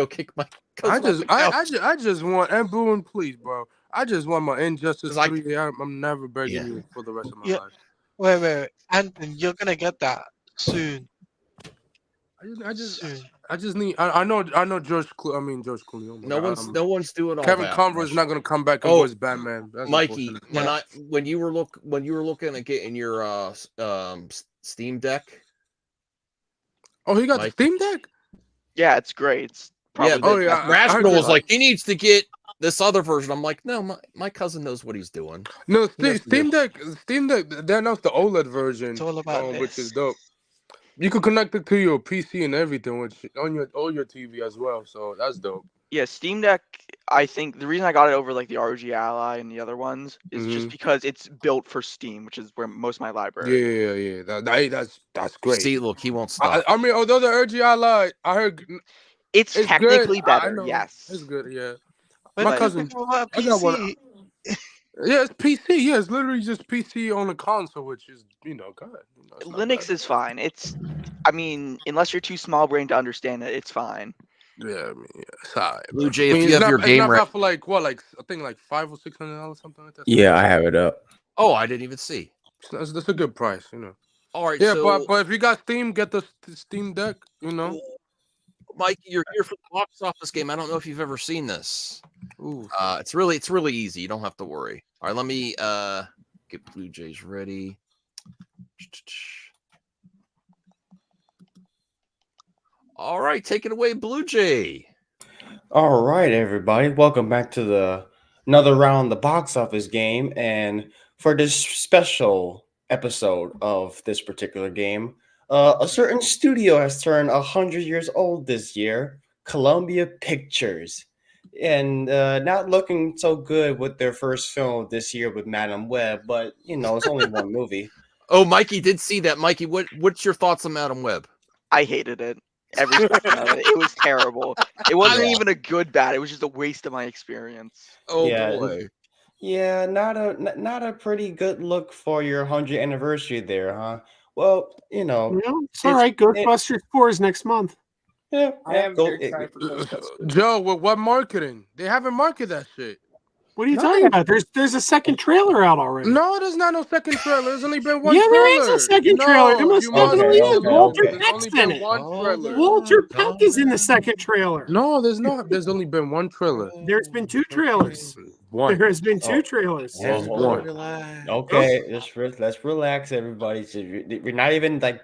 kick my cousin. I just want, and Boone, please, bro. I just want my Injustice 3. I'm never begging you for the rest of my life. Wait, Anthony, you're gonna get that soon. I just need. I know George Clooney. Oh my no one's doing all Kevin that. Conroy is not gonna come back and voice Batman. That's Mikey, unfortunate. when you were looking at getting your Steam Deck. Oh, he got the Steam Deck? Yeah, it's great. It's probably Rational was like, he needs to get this other version. I'm like, no, my cousin knows what he's doing. No, Steam Deck. They announced the OLED version, It's all about which this. is dope. You can connect it to your PC and everything, which on your TV as well. So that's dope. Yeah, Steam Deck, I think the reason I got it over like the ROG Ally and the other ones is just because it's built for Steam, which is where most of my library. Yeah. That's great. See, look, he won't stop. I mean, although the ROG Ally, I heard It's technically good. I better, know. yes. It's good, yeah. But My cousin, what I got one. PC? Yeah, it's PC. Yeah, it's literally just PC on a console, which is, good. It's not Linux bad. is fine. I mean, unless you're too small brain to understand it, it's fine. Yeah, I mean, it's all right. Blue Jay, I mean, if you have your it's game not right. bad for like I think like $500 or $600, something like that. Yeah, I have it up. Oh, I didn't even see. That's a good price, All right, Yeah, so but if you got Steam, get the Steam Deck, Mike, you're here for the box office game. I don't know if you've ever seen this. Ooh. It's really easy. You don't have to worry. All right, let me get Blue Jays ready. All right, take it away, Blue Jay. All right, everybody. Welcome back to another round of the box office game. And for this special episode of this particular game, a certain studio has turned 100 years old this year, Columbia Pictures. And not looking so good with their first film this year with Madam Web, but, it's only one movie. Oh, Mikey did see that. Mikey, what's your thoughts on Madam Web? I hated it. every second of it. It was terrible. It wasn't Yeah. even a good bad. It was just a waste of my experience. Oh Yeah. boy. Yeah, not a pretty good look for your 100th anniversary there, huh? Well, It's all right. Ghostbusters 4 is next month. yeah, I am go, very excited for Ghostbusters. Joe, what marketing? They haven't marketed that shit. What are you No, talking they- about? There's a second trailer out already. No, there's not no second trailer. There's only been one Yeah, trailer. there is a second trailer. There most you definitely Okay, is. okay, Walter okay. There's Peck's only in been it. one trailer. Walter Peck is in the second trailer. No, there's not. There's only been one trailer. There's been 2 trailers. One. There has been 2 Oh. trailers. There's Oh, one. Okay, let's relax, everybody. So we're not even like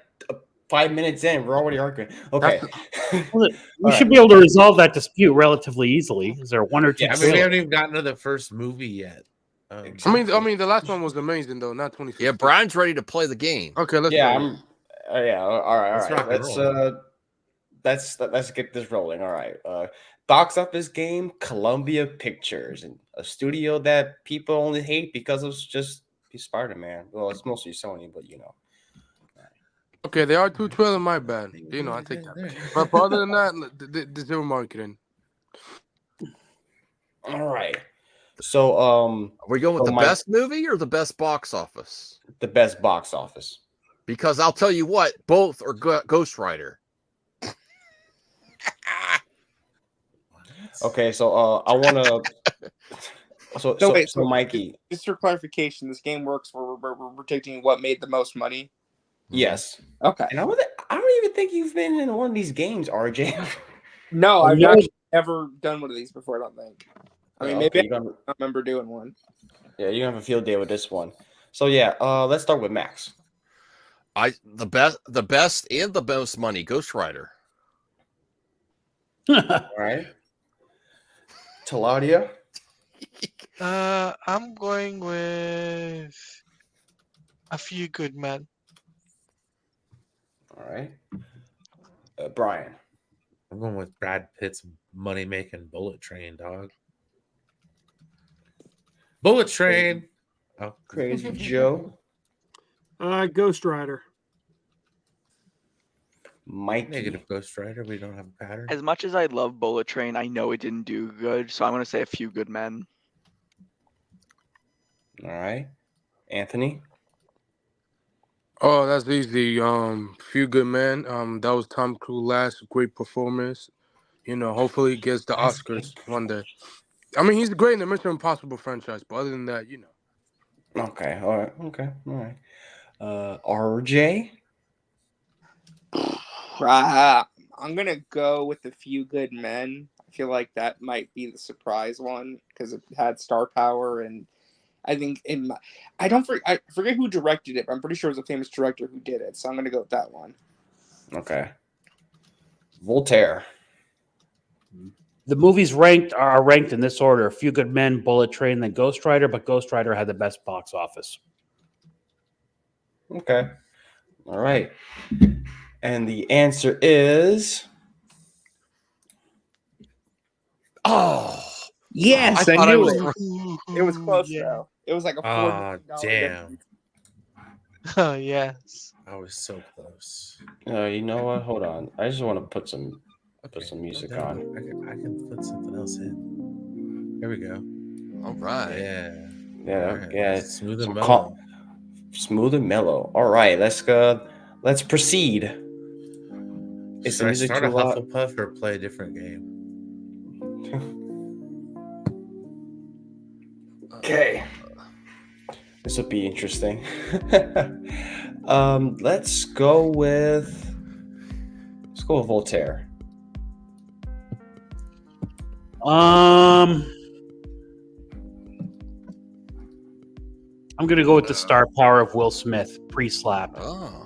5 minutes in. We're already arguing. Okay. We should be able to resolve that dispute relatively easily. Is there one or two? Yeah, I mean, we trailers? haven't even gotten to the first movie yet. I mean, the last one was amazing though, not 26. Yeah, Brian's ready to play the game. Okay, let's. Yeah, go. yeah. All right, Let's rock and let's get this rolling. All right. Box office game, Columbia Pictures, and a studio that people only hate because of just Spider-Man. Well, it's mostly Sony, but Okay, there are 2 trailers. My bad. I take that. But other than that, the zero marketing. All right. So, Are we going with So the my- best movie or the best box office? the best box office. Because I'll tell you what, both are Ghost Rider. Okay, so I want to. So wait, so Mikey, Just for clarification, this game works where we're predicting what made the most money. yes. Okay. And I don't even think you've been in one of these games, RJ. No, I've No. actually never done one of these before. I don't think. I mean, maybe Okay, I don't remember doing one. you're gonna have a field day with this one. So yeah, let's start with Max. The best and the most money, Ghost Rider. All right. Taladia. I'm going with A Few Good Men. All right. Brian. I'm going with Brad Pitt's money making Bullet Train, dog. Bullet Train. Oh, Crazy Joe. Ghost Rider. Mikey. negative Ghost Rider. We don't have a pattern. As much as I love Bullet Train, I know it didn't do good, so I'm gonna say A Few Good Men. All right. Anthony. Oh, that's easy. Few Good Men. That was Tom Cruise last great performance. Hopefully he gets the Oscars one day. I mean, he's great in the Mission Impossible franchise, but other than that, Okay. All right. Okay. All right. RJ. I'm gonna go with A Few Good Men. I feel like that might be the surprise one because it had star power, and I think I forget who directed it, but I'm pretty sure it was a famous director who did it. So I'm gonna go with that one. Okay. Voltaire. The movies are ranked in this order: A Few Good Men, Bullet Train, then Ghost Rider. But Ghost Rider had the best box office. Okay. All right. And the answer is. Oh, Yes, I thought I knew was it. right. It was close Yeah. though. It was like a Ah, $4 damn. Oh, yes. I was so close. You know what? Hold on. I just want to put some music no, on. I can put something else in. Here we go. All right. Yeah. Yeah. All right. Yeah. Smooth and Some mellow. Smooth and mellow. All right. Let's go. Let's proceed. Is Should the I music start too a loud? Hufflepuff or play a different game? Okay. This will be interesting. Let's go with Voltaire. I'm gonna go with the star power of Will Smith pre-slap. Oh.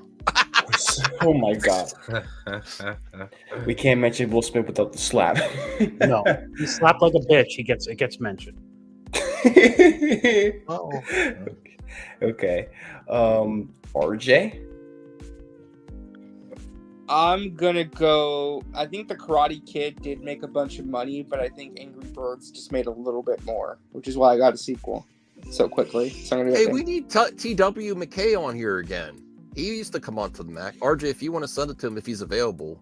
Oh my god. We can't mention Will Smith without the slap. No, he slapped like a bitch. It gets mentioned. Oh. Okay. RJ? I'm gonna go. I think the Karate Kid did make a bunch of money, but I think Angry Birds just made a little bit more, which is why I got a sequel so quickly. So I'm gonna go Hey, we need T.W. McKay on here again. He used to come on to the Mac. RJ, if you want to send it to him, if he's available.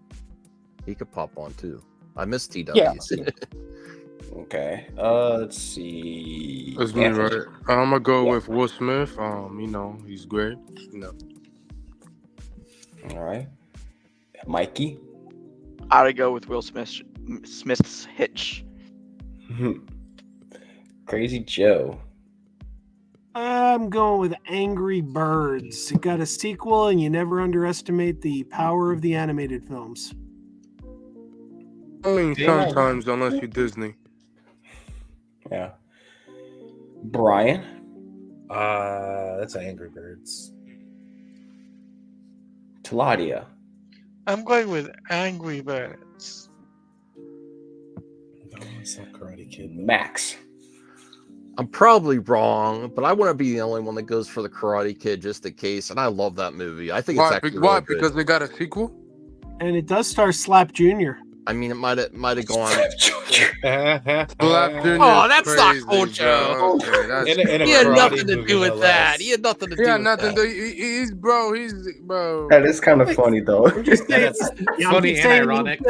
He could pop on too. I miss TWs. Yeah. Okay. Let's see. That's me, Anthony. right? I'm gonna go Yeah. with Will Smith. He's great. All right. Mikey. I'd go with Will Smith's Hitch. Crazy Joe. I'm going with Angry Birds. It got a sequel, and you never underestimate the power of the animated films. I mean, Yeah. sometimes, unless you're Disney. Yeah. Brian. That's Angry Birds. Taladia. I'm going with Angry Birds. No, it's not Karate Kid. Max. I'm probably wrong, but I want to be the only one that goes for the Karate Kid just in case. And I love that movie. I think it's Why? actually Why? really good. Because they got a sequel? And it does star Slap Jr. I mean, it might have gone. Slap Jr. Oh, that's not crazy, cool, bro. Joe. Okay, that's In a He had karate nothing to movie, do no with that. less. He had nothing to do Yeah, with nothing. that. He's bro. That is kind of funny though. I'm just saying, I'm funny just and saying ironic.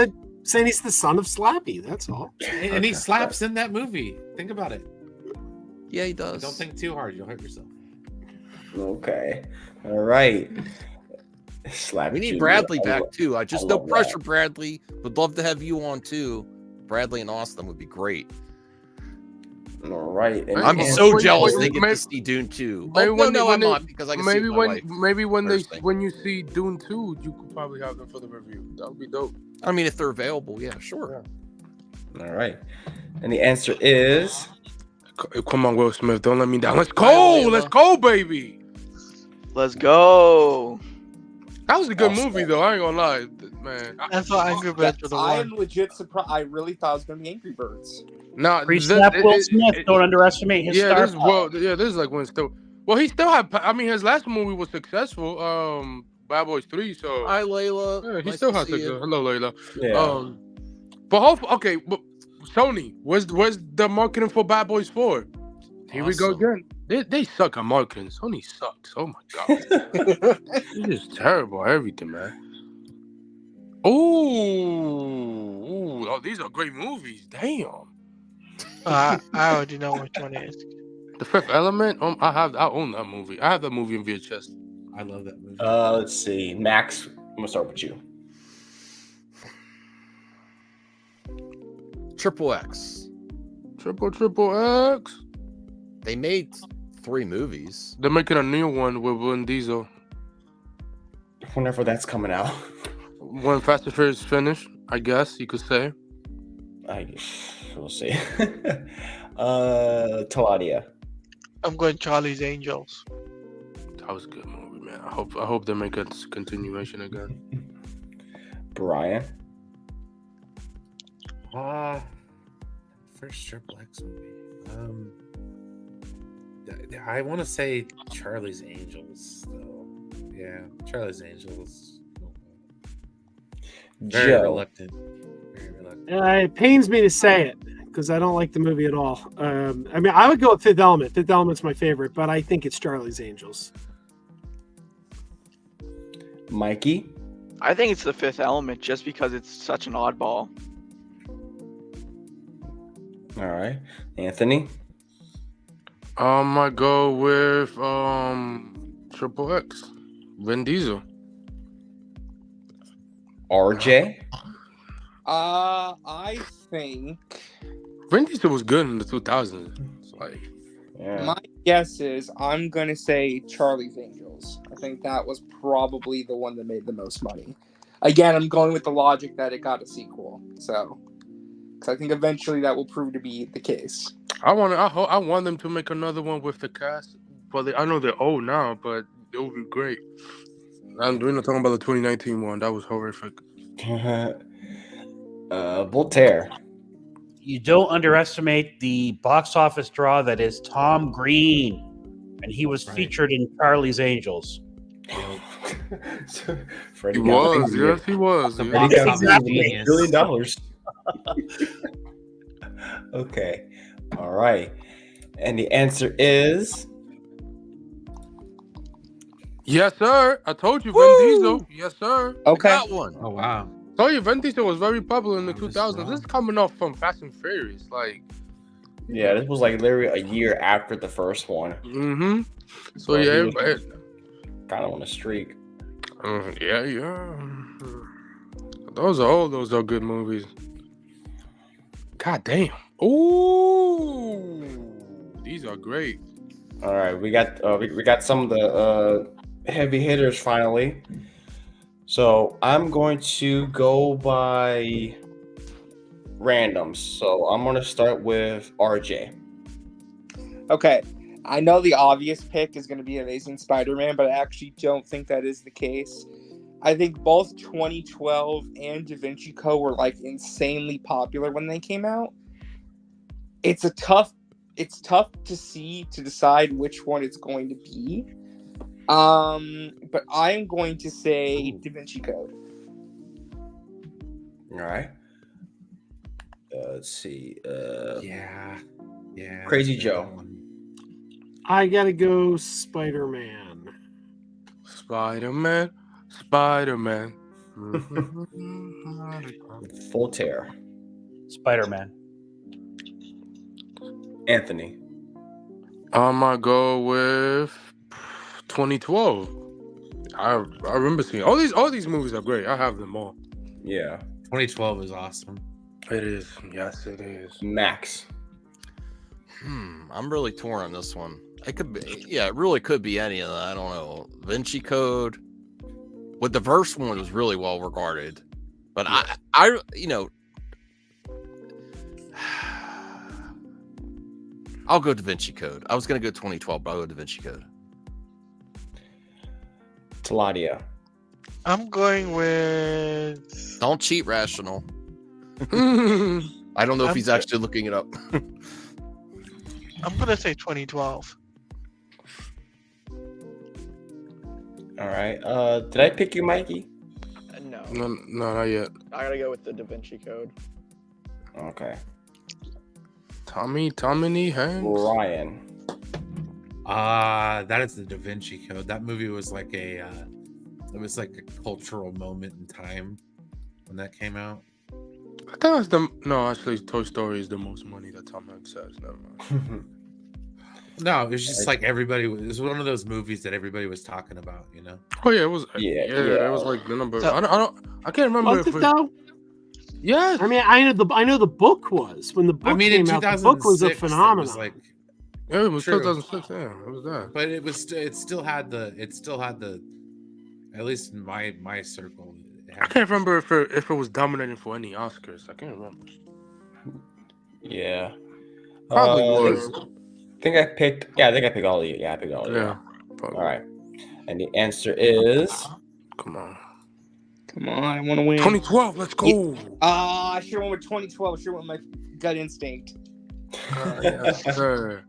Saying he's the son of Slappy. That's all. And he slaps in that movie. Think about it. Yeah, he does. Don't think too hard. You'll hurt yourself. Okay. All right. Slap. We need Jr. Bradley I back lo- too. I Just no love pressure, that. Bradley. Would love to have you on too. Bradley and Austin would be great. All right. And I'm Maybe- so wait, jealous wait, they get maybe- to see Dune 2. maybe Oh, when no, they- I'm not because I can see maybe my when wife. maybe when Thursday. when you see Dune 2, you could probably have them for the review. That would be dope. I mean, if they're available, yeah, sure. All right. And the answer is Come on, Will Smith, don't let me down. Let's Bye, go, Layla. let's go, baby. Let's go. That was a good Awesome. movie, though. I ain't gonna lie, man. I thought Angry Birds was the I one. am legit surprised. I really thought it was going to be Angry Birds. Nah, Pre-snap Will Smith. Don't underestimate his yeah, star this is power. this is like when still. Well, he still had. I mean, his last movie was successful. Bad Boys 3. So Hi, Layla. yeah, he Nice still to has see success. you. Hello, Layla. yeah. But hopefully, but Sony, where's the marketing for Bad Boys 4? Here we go Awesome. again. They suck at marketing. Sony sucks. Oh my god, it's just terrible at everything, man. Oh, these are great movies. Damn. I already know which one it is. The Fifth Element. I own that movie. I have that movie in VHS. I love that movie. Let's see. Max, I'm gonna start with you. Triple X. Triple X. They made 3 movies. They're making a new one with Vin Diesel. Whenever that's coming out. When Fast and Furious finished, I guess you could say. We'll see. Taladia. I'm going Charlie's Angels. That was a good movie, man. I hope they make a continuation again. Brian. First Triple X movie. I want to say Charlie's Angels, though. Yeah, Charlie's Angels. Very Joe. reluctant. Very reluctant. It pains me to say it because I don't like the movie at all. I mean, I would go with Fifth Element. Fifth Element's my favorite, but I think it's Charlie's Angels. Mikey. I think it's The Fifth Element just because it's such an oddball. All right. Anthony. I go with Triple X. Vin Diesel. RJ. I think Vin Diesel was good in the 2000s. It's like, Yeah. my guess is I'm gonna say Charlie's Angels. I think that was probably the one that made the most money. Again, I'm going with the logic that it got a sequel, so because I think eventually that will prove to be the case. I want them to make another one with the cast. Well, I know they're old now, but it would be great. We're not talking about the 2019 one. That was horrific. Voltaire. You don't underestimate the box office draw that is Tom Green, and he was Right. featured in Charlie's Angels. Freddie He got was, the- yes, he was. The yeah. box Freddie got office $1 genius. billion. Okay. All right. And the answer is Yes, sir. I told you, Vin Woo! Diesel. Yes, sir. I Okay. got one. Oh wow. told you, Vin Diesel was very popular in the I was 2000s. This is wrong. coming off from Fast and Furious, like. Yeah, this was like literally a year after the first one. Mm-hmm. So Well, yeah, he was kind of on a streak. yeah. Those are good movies. God damn. Ooh, these are great. All right, we got some of the heavy hitters finally. So I'm going to go by randoms. So I'm going to start with RJ. Okay, I know the obvious pick is going to be Amazing Spider-Man, but I actually don't think that is the case. I think both 2012 and Da Vinci Code were like insanely popular when they came out. It's tough to decide which one it's going to be. But I'm going to say Da Vinci Code. All right. Let's see. Yeah. Crazy Joe. I gotta go Spider-Man. Spider-Man. Voltaire. Spider-Man. Anthony. I'm gonna go with 2012. I remember seeing all these movies are great. I have them all. Yeah. 2012 is awesome. It is. Yes, it is. Max. I'm really torn on this one. It could be, yeah, it really could be any of that. I don't know. Vinci Code. With the first one was really well regarded, but I I'll go Da Vinci Code. I was gonna go 2012, but I'll go Da Vinci Code. Taladia. I'm going with. Don't cheat, Rational. I don't know if I'm he's good. actually looking it up. I'm gonna say 2012. All right. Did I pick you, Mikey? No, No, not yet. I gotta go with the Da Vinci Code. Okay. Tommy Lee Hanks. Ryan. That is the Da Vinci Code. That movie was like a cultural moment in time when that came out. I think that's actually Toy Story is the most money that Tom Hanks has. Never mind. No, it was just like everybody. It was one of those movies that everybody was talking about. You know. Oh yeah, it was. Yeah. It was like the number. So- I can't remember. Was it though? Yes. I mean, I know the book was when the book I mean, in came out. The book was a 2006, it phenomenon. was like, Yeah, it was True. 2006. Yeah, it was that. but it still had the, at least in my circle. It I had, can't remember if it was dominating for any Oscars. I can't remember. Yeah. Probably I was. think I picked all of you. Yeah, I picked all of you. Yeah. Probably. All right. And the answer is Come on. Come on, I want to win. 2012. Let's go. I should have went with 2012. I should have went with my gut instinct. Yes, sir.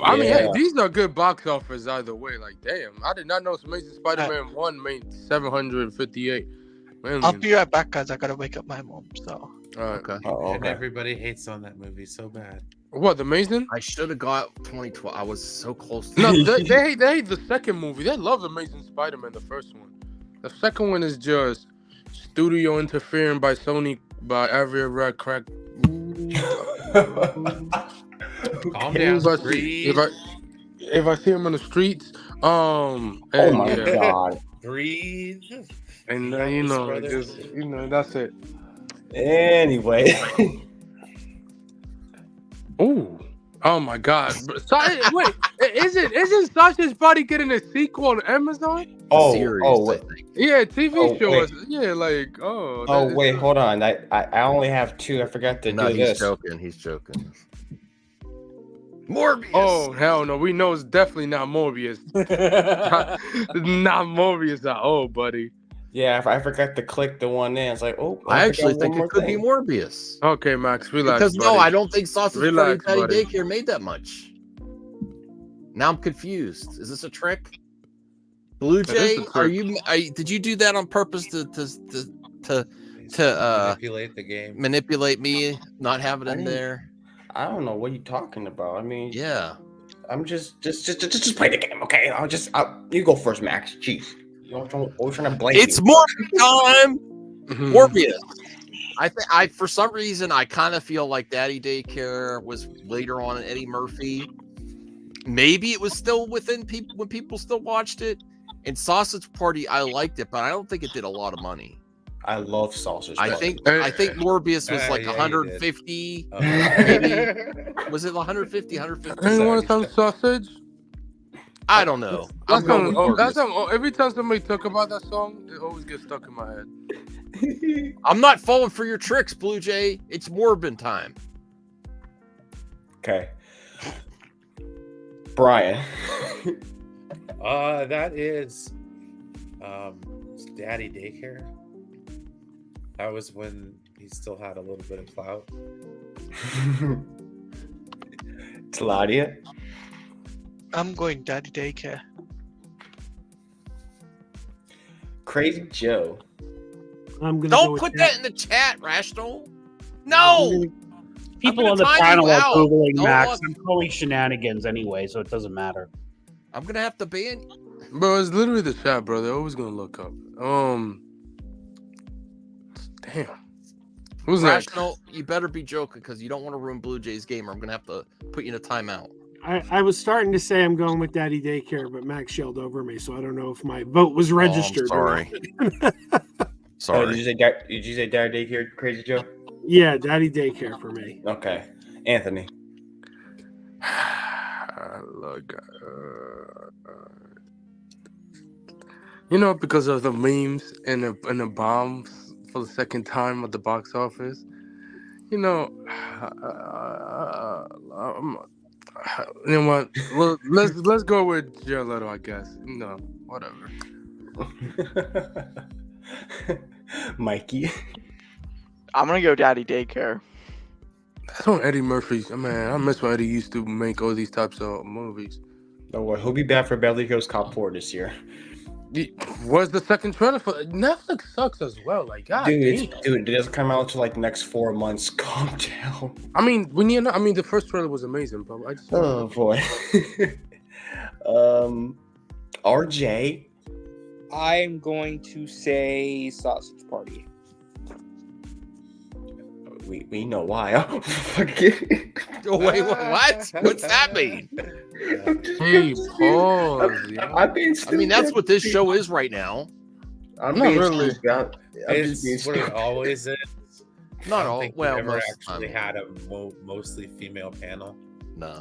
I mean, hey, Yeah. these are good box offers either way. Like, damn, I did not know Amazing Spider-Man 1 made 758 million. I'll be right back, guys. I gotta wake up my mom. So. All right. Okay. oh, and okay. everybody hates on that movie so bad. What, The Amazing? I should have got 2012. I was so close. To No, they hate the second movie. They love Amazing Spider-Man, the first one. The second one is just studio interfering by Sony by every red crack. Calm down. Breathe. If I see him in the streets, Oh and, my yeah, god. Breathe. and Feel this, brother. just that's it. Anyway. Ooh. Oh my God! Wait, isn't Sasha's Body getting a sequel on Amazon? Series, oh, I wait. think. Yeah, TV Oh, show. wait. Yeah, like Oh that- wait, hold on. I only have two. I forgot to No, do he's this. joking. He's joking. Morbius. Oh hell no! We know it's definitely not Morbius. Not Morbius at all, buddy. Yeah, I forgot to click the one in. It's like, oh, I actually forgot think one more it could be thing. Morbius. Okay, Max, relax. Because buddy. no, I don't think Sausage Party Relax, Patty buddy. Daycare made that much. Now I'm confused. Is this a trick? Blue It is Jay, a trick. did you do that on purpose to Manipulate the game. manipulate me, not have it I in didn't- there? I don't know what you're talking about. I mean, Yeah. I'm just play the game, okay? you go first, Max. Jeez, you're always trying to blame It's me. Morbius time. Mhm. Morbius. I for some reason I kind of feel like Daddy Daycare was later on in Eddie Murphy. Maybe it was still within people when people still watched it. And Sausage Party, I liked it, but I don't think it did a lot of money. I love Sausage I Party. think Morbius was like Yeah, you 150. Oh. Maybe. Was it 150? 150? Hey, you want some sausage? I don't know. That's I'm going with that's Morbius. every time somebody talk about that song, it always gets stuck in my head. I'm not falling for your tricks, Blue Jay. It's Morbin time. Okay. Brian. That is Daddy Daycare. That was when he still had a little bit of clout. Claudia. I'm going Daddy Daycare. Crazy Joe. I'm gonna go Don't with put that in the chat, Rational. No. I'm People gonna on the time panel you are out. googling No Max. one- I'm calling shenanigans anyway, so it doesn't matter. I'm gonna have to ban. Bro, it's literally the chat, bro. They're always gonna look up. Damn. Who's next? Rational, you better be joking because you don't want to ruin Blue Jays game, or I'm gonna have to put you in a timeout. I was starting to say I'm going with Daddy Daycare, but Max yelled over me, so I don't know if my vote was registered. or sorry. not. Oh, Sorry. did you say Daddy Daycare, Crazy Joe? Yeah, Daddy Daycare for me. Okay. Anthony. Look, you know, because of the memes and the bombs for the second time at the box office, you know, you know what? Well, let's go with Jared Leto, I guess. No, whatever. Mikey. I'm gonna go Daddy Daycare. That's on Eddie Murphy. Man, I miss when Eddie used to make all these types of movies. Don't worry, he'll be back for Beverly Hills Cop 4 this year. Where's the second trailer for Netflix? Sucks as well. Like, God, Dude, it doesn't come out until like the next 4 months. Calm down. I mean, the first trailer was amazing, but I just Oh boy. RJ. I'm going to say Sausage Party. We know why. Oh, fuck it. Oh, wait, what? What's that mean? Hey, pause. I'm being I stupid. mean, that's what this show is right now. I'm Not being really. stupid. I'm just being It's what it stupid. always is. Not I don't all. think Well, we ever most of the actually time. had a mostly female panel. No.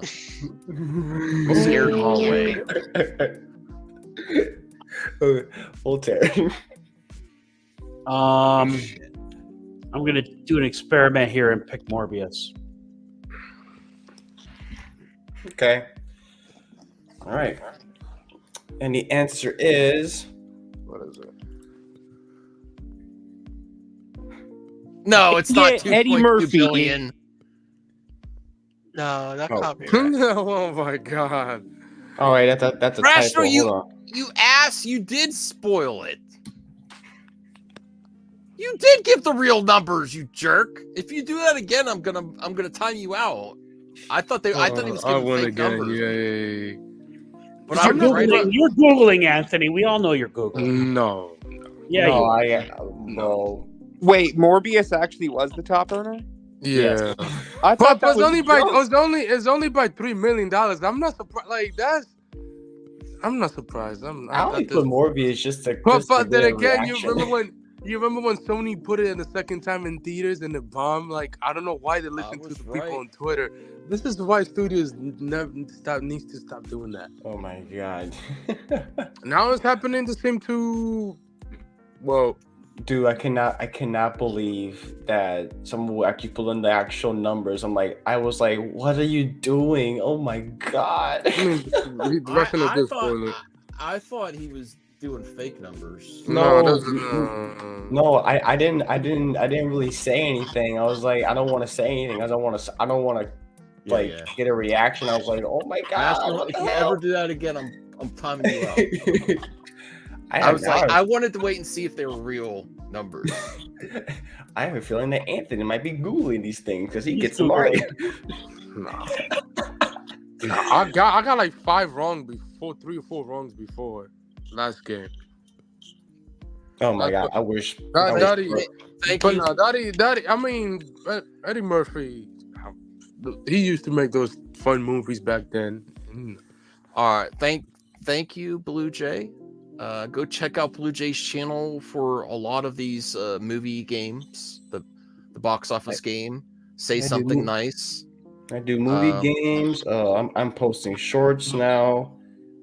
Scared hallway. Voltaire. I'm gonna do an experiment here and pick Morbius. Okay. All right. And the answer is. What is it? No, it's Yeah, not 2.2 Eddie Murphy. billion. No, that Oh. can't be right. Oh my God. All right, that's a Rational, typo. Hold on. You ass, you did spoil it. You did give the real numbers, you jerk. If you do that again, I'm gonna time you out. I thought he was I giving win fake again. numbers. Yay. But You're I'm not right. Googling, you're Googling, Anthony. We all know you're Googling. No. Yeah, No, you no. Wait, Morbius actually was the top earner? Yeah. I But thought that it's was only a by joke. it's only by $3 million. I'm not surprised. Like I'm not surprised. I only put Morbius just to. But just to then get a again, reaction. you remember when Sony put it in the second time in theaters and it bombed? Like, I don't know why they listen to was the right. people on Twitter. This is why studios needs to stop doing that. Oh my god. Now it's happening the same to. Well, Dude, I cannot believe that someone will actually pull in the actual numbers. I was like, what are you doing? Oh my god. I mean, the Russian I did thought, spoil it. I thought he was doing fake numbers. No, No, No, I didn't really say anything. I was like, I don't want to say anything. I don't want to get a reaction. I was like, oh my god. Rational, What if the you hell? ever do that again, I'm timing you out. I have was like, I wanted to wait and see if they were real numbers. I have a feeling that Anthony might be Googling these things because he He's gets them right. Nah. I got like 5 wrong before, 3 or 4 wrongs before last game. Oh my god, I wish. That- I wish- Daddy, Thank but you. no, Daddy. I mean, Eddie Murphy. He used to make those fun movies back then. All right, thank you, Blue Jay. Go check out Blue Jay's channel for a lot of these movie games. The box office game. Say I do something move- nice. I do movie Um, games. I'm posting shorts now.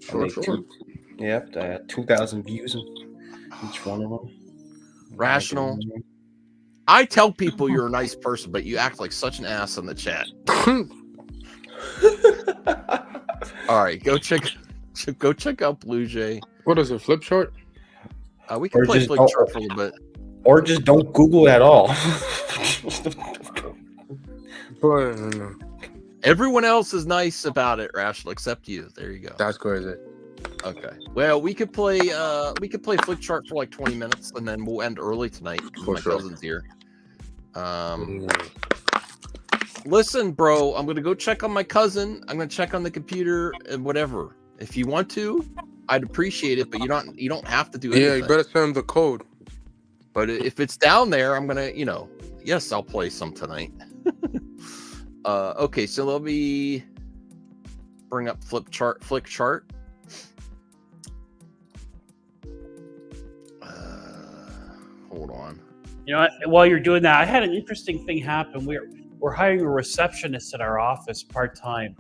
I Sure, make sure. Yep, 2,000 views in each one of them. Rational. I tell people you're a nice person, but you act like such an ass on the chat. All right, go check out Blue Jay. What is it? Flip chart? We can Or play just Flip don't- Chart for a little bit. Or just don't Google it at all. But Everyone else is nice about it, Rational, except you. There you go. that's crazy. Okay. Well, we could play Flip Chart for like 20 minutes, and then we'll end early tonight. 'Cause For my sure. cousin's here. Listen, bro, I'm gonna go check on my cousin. I'm gonna check on the computer and whatever. If you want to, I'd appreciate it, but you don't have to do anything. Yeah, you better send him the code. But if it's down there, I'm gonna, yes, I'll play some tonight. Okay, so let me bring up Flick Chart. Hold on. While you're doing that, I had an interesting thing happen. We're hiring a receptionist at our office part-time.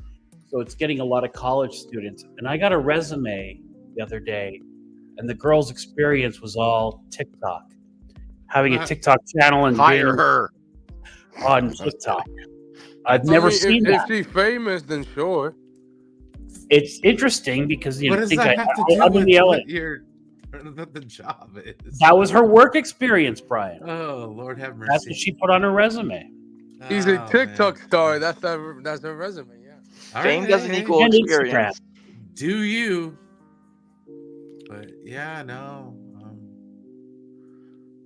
So it's getting a lot of college students. And I got a resume the other day, and the girl's experience was all TikTok. Having a TikTok channel and Hire being her. on TikTok. I've never seen if that. she's famous, then sure. It's interesting because What does that have to do I'm in with the LA. what the job is? That was her work experience, Brian. Oh, Lord have mercy. That's what she put on her resume. He's a Oh, TikTok man. star. That's her resume. Yeah. All Fame right, doesn't hey, equal And experience. Do you? But yeah, no.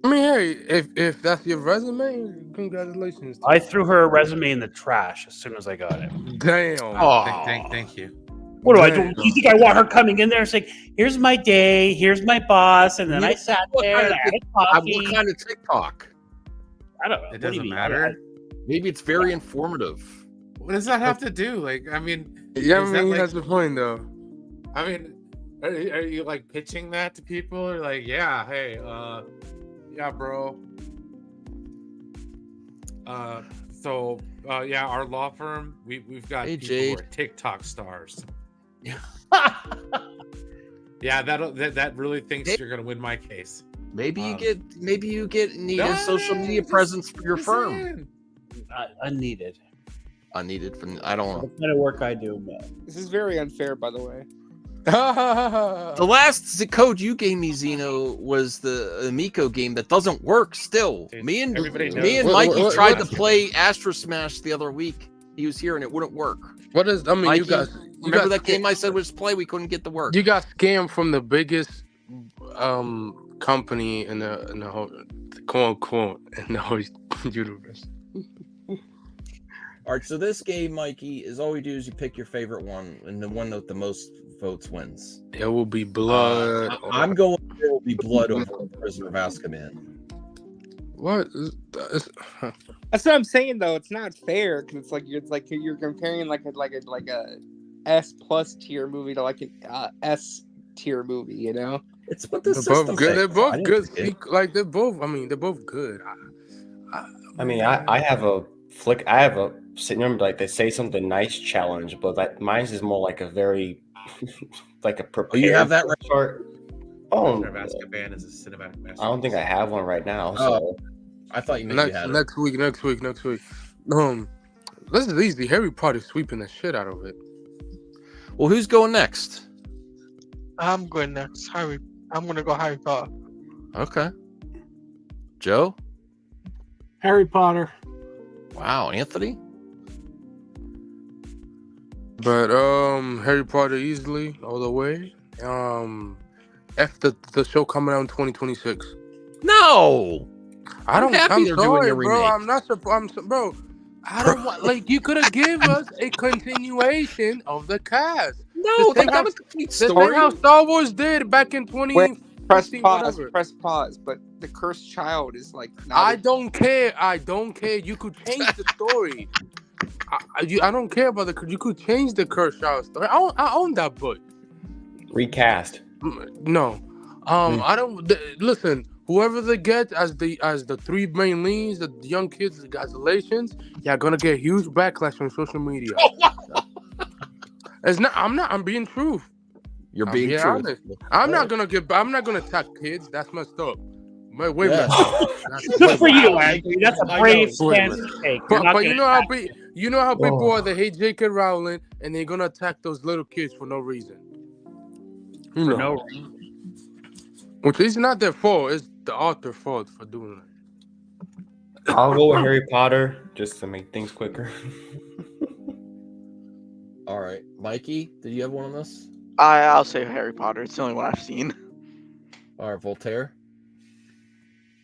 I mean, hey, if that's your resume, congratulations. I threw her resume in the trash as soon as I got it. Damn. Oh, Thank you. What do I do? Damn. You think I want her coming in there and saying, "Here's my day, here's my boss," and then I sat What there kind and of I had what coffee. kind of TikTok? I don't know. It What do you doesn't mean? matter. Maybe it's very informative. What does that have to do? Like, I mean, Yeah, is I that mean, like- that's the point, though. I mean, are you like pitching that to people, or like, yeah, hey, yeah, bro. So yeah, our law firm, we've got Hey, people who Jade. are TikTok stars. Yeah, that really thinks Hey. you're gonna win my case. Maybe you Um, need a social media presence for your firm. Unneeded. Unneeded from I don't know. The kind of work I do, man. This is very unfair, by the way. The last code you gave me, Zeno, was the Amico game that doesn't work still. Dude, Me and everybody me knows. and Mikey What- tried what- to play Astro Smash the other week. He was here and it wouldn't work. What is? I mean, Mikey, you guys. remember that game I said was play? We couldn't get the work. You got scammed from the biggest company in the whole quote unquote in the whole universe. All right, so this game, Mikey, is all we do is you pick your favorite one, and the one with the most votes wins. There will be blood. I'm going. There will be blood over Prisoner of Azkaban. What? That's what I'm saying, though. It's not fair because it's like you're comparing like a S plus tier movie to like an S tier movie. You know? It's what the They're system both good. says. They're both I didn't good. pick it. Like they're both. I mean, they're both good. I mean, I have a flick. I have a remember like they say something nice challenge, but that mine is more like a very like a prepared. you have that right? chart. Oh, Prisoner of Azkaban is a cinematic masterpiece. I don't think I have one right now. Oh. So I thought you maybe had it. Next week. This is easy. Harry Potter sweeping the shit out of it. Well, who's going next? I'm going next. I'm gonna go Harry Potter. Okay. Joe? Harry Potter. Wow, Anthony? But Harry Potter easily all the way. F the show coming out in 2026. No! I I'm don't. happy I'm they're doing sorry, a bro. remake. I'm not surprised. Bro, I don't want. Like, you could have given us a continuation of the cast. No, The same that's not house- a complete The same story. how Star Wars did back in 20. Press 15, pause. whatever. Press pause. But the cursed child is like. Not I don't care. I don't care. You could change the story. I don't care about the. You could change the Cursed Child story. I own that book. Recast. No, I don't listen. Whoever they get as the three main leads, the young kids, the isolations, you're gonna get huge backlash on social media. It's not. I'm being true. You're I'm being being true. honest. I'm not gonna attack kids. That's messed up. Way Yeah. messed up. That's Good for way you, messed up. Anthony. That's a I brave know. stance to take. You're not But you gonna know how attack people are. They hate J.K. Rowling and they're gonna attack those little kids for no reason. You for know, no reason. which is not their fault. It's the author's fault for doing that. I'll go with Harry Potter just to make things quicker. All right, Mikey, did you have one on this? I'll say Harry Potter. It's the only one I've seen. All right, Voltaire.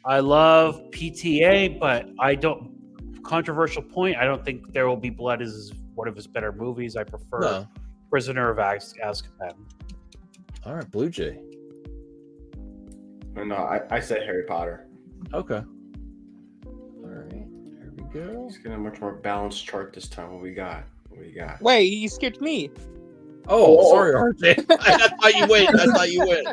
I love PTA, but I don't. Controversial point. I don't think There Will Be Blood is one of his better movies. I prefer No. Prisoner of Azkaban. All right, Blue Jay. No, I said Harry Potter. Okay. All right, here we go. Let's get a much more balanced chart this time. What we got? Wait, you skipped me. Oh, sorry, RJ. I thought you went.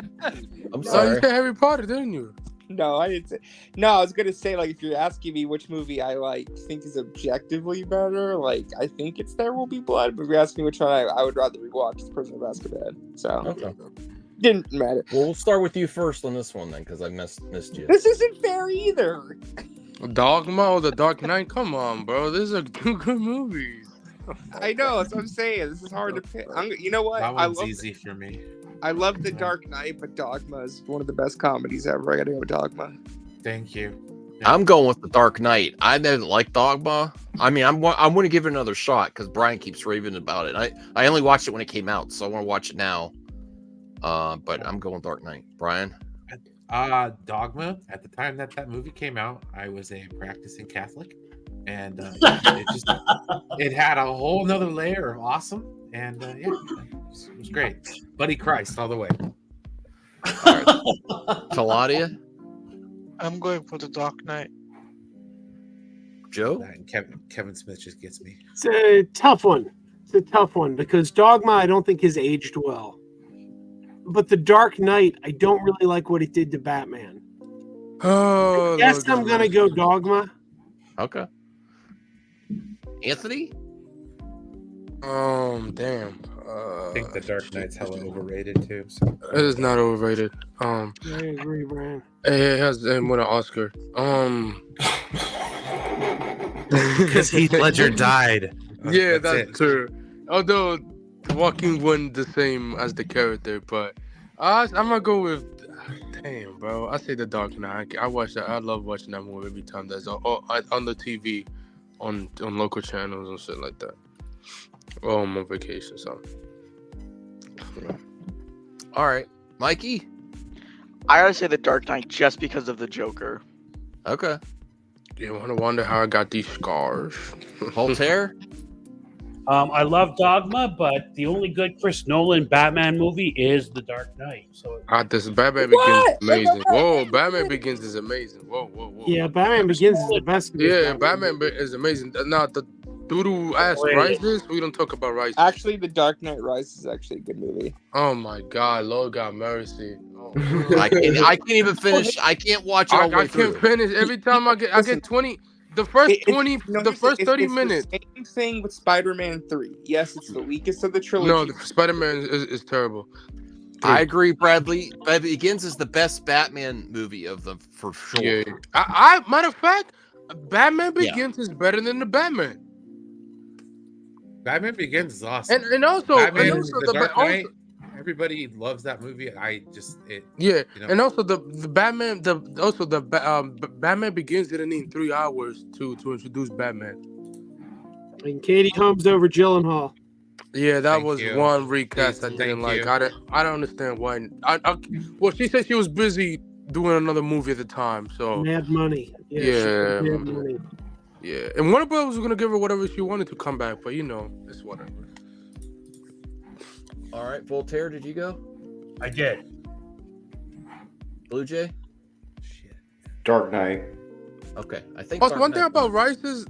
I'm Oh, sorry. you said Harry Potter, didn't you? No, I didn't say. No, I was gonna say like if you're asking me which movie I like think is objectively better, like I think it's There Will Be Blood. But if you're asking me which one I would rather rewatch, it's Prisoner of Azkaban. So Okay. didn't matter. Well, we'll start with you first on this one then, because I missed you. This isn't fair either. Dogma or The Dark Knight? Come on, bro. These are two good movies. I know. That's what I'm saying. This is hard to pick. You know what? That I one's love. easy for me. I love The Dark Knight, but Dogma is one of the best comedies ever. I gotta go with Dogma. Thank you. I'm going with The Dark Knight. I didn't like Dogma. I mean, I'm going to give it another shot because Brian keeps raving about it. I only watched it when it came out, so I want to watch it now. But I'm going Dark Knight. Brian? Dogma. At the time that movie came out, I was a practicing Catholic, and it had a whole nother layer of awesome, and yeah, it was great. Buddy Christ all the way. Taladia? I'm going for The Dark Knight. Joe? And Kevin Smith just gets me. It's a tough one. It's a tough one because Dogma I don't think has aged well. But The Dark Knight, I don't really like what it did to Batman. Oh, Yes, I'm gonna go Dogma. Okay. Anthony? Damn. I think The Dark Knight's hella overrated too. So. It is not overrated. I agree, Brian. It has won an Oscar. Because Heath Ledger died. Yeah, That's that's true. Although Joaquin won the same as the character, but I'm gonna go with. Damn, bro. I say The Dark Knight. I watch that. I love watching that movie every time that's on the TV, on local channels and shit like that. Or I'm on vacation, so. Yeah. All right. Mikey? I gotta say The Dark Knight just because of the Joker. Okay. You want to wonder how I got these scars? Voltaire? I love Dogma, but the only good Chris Nolan Batman movie is The Dark Knight. So This Batman Begins is amazing. Whoa, Batman Begins is amazing. Whoa. Yeah, Batman Begins is the best. Yeah, Batman is amazing. Now the doodle ass Rises. We don't talk about Rises. Actually, The Dark Knight Rises is actually a good movie. Oh my God, Lord God mercy. Oh. I can't even finish. I can't watch it all the way I can't through. finish every time I get 20. The first 20, the first 30 minutes. The same thing with Spider-Man 3. Yes, it's the weakest of the trilogy. No, the Spider-Man is terrible. I agree, Bradley. Batman Begins is the best Batman movie of them for sure. Yeah. I matter of fact, Batman Begins is better than the Batman. Batman Begins is awesome. And also, Batman, and also The Dark Knight, everybody loves that movie. And also the Batman, Batman Begins didn't need 3 hours to introduce Batman. And Katie Holmes over Gyllenhaal. Yeah, that Thank was you. one recast I Thank didn't like. you. I don't understand why. Well, she said she was busy doing another movie at the time, so Mad Money. Yeah. Mad Money. yeah. And Warner Bros was gonna give her whatever she wanted to come back, but it's whatever. All right, Voltaire, did you go? I did. Blue Jay. Dark Knight. Okay, I think. Oh, Dark one thing Knight- about Rice is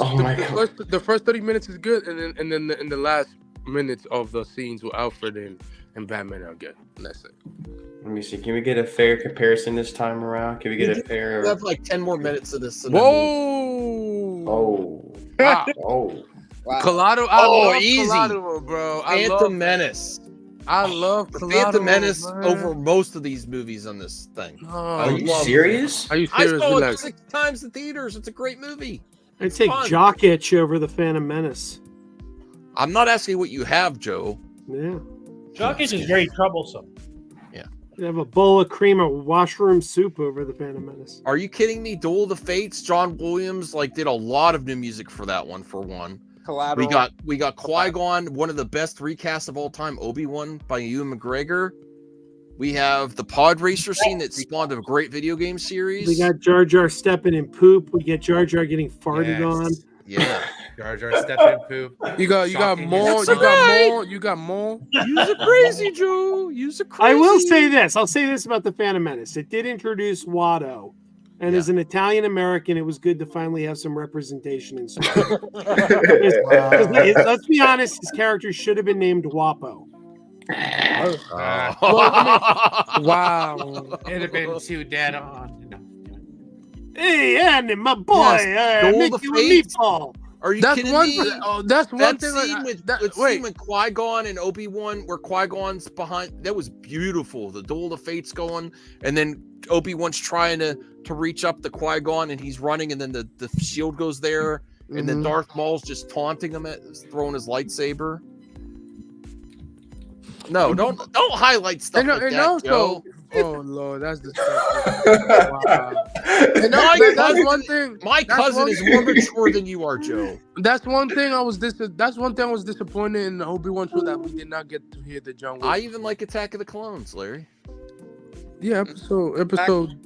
Oh my God. the first 30 minutes is good, and then in the last minutes of the scenes with Alfred and Batman are good. And that's it. Let me see. Can we get a fair comparison this time around? Can we get a fair? We have like 10 more minutes of this. and then we'll- Whoa! Oh. Wow. Oh. Wow. Collateral. I Oh, love easy. Collateral, bro. Phantom Menace. I love The Collateral, Phantom Menace man. over most of these movies on this thing. Oh, Are you love- serious? Are you I serious? saw it Relax. 6 times in theaters. It's a great movie. I'd take Fun. Jock Itch over the Phantom Menace. I'm not asking what you have, Joe. Yeah. Jockey's is very troublesome. I'd have a bowl of cream of washroom soup over the Phantom Menace. Are you kidding me? Duel of the Fates. John Williams did a lot of new music for that one. For one, Collateral. we got Qui-Gon, one of the best recasts of all time. Obi-Wan by Ewan McGregor. We have the pod racer scene that spawned a great video game series. We got Jar Jar stepping in poop. We get Jar Jar getting farted Yes. on. yeah. Jar Jar stepping poop. You got Shocking more. yourself. You got more. Use it crazy, Joe. Use it crazy. I will say this. I'll say this about the Phantom Menace. It did introduce Watto. And Yeah. as an Italian American, it was good to finally have some representation in Star Wars. Let's be honest, his character should have been named Wapo. Wow. It'd have been too dead on. No. Hey, Andy, my boy, Yes, Duel of make the you a Fates. meatball. Are you That's kidding one. me? That's one That thing. scene Wait. when Qui-Gon and Obi-Wan, where Qui-Gon's behind, that was beautiful. The Duel of the Fates going, and then Obi-Wan's trying to reach up the Qui-Gon, and he's running, and then the shield goes there, and then Mhm. Darth Maul's just taunting him, throwing his lightsaber. No, don't highlight stuff And, like and that, also, Joe. oh Lord, that's disgusting. Wow. And that's one thing. My That's cousin one- is more mature than you are, Joe. That's one thing I was disappointed in the Obi-Wan show that we did not get to hear the John Wick. I even like Attack of the Clones, Larry. Yeah, episode.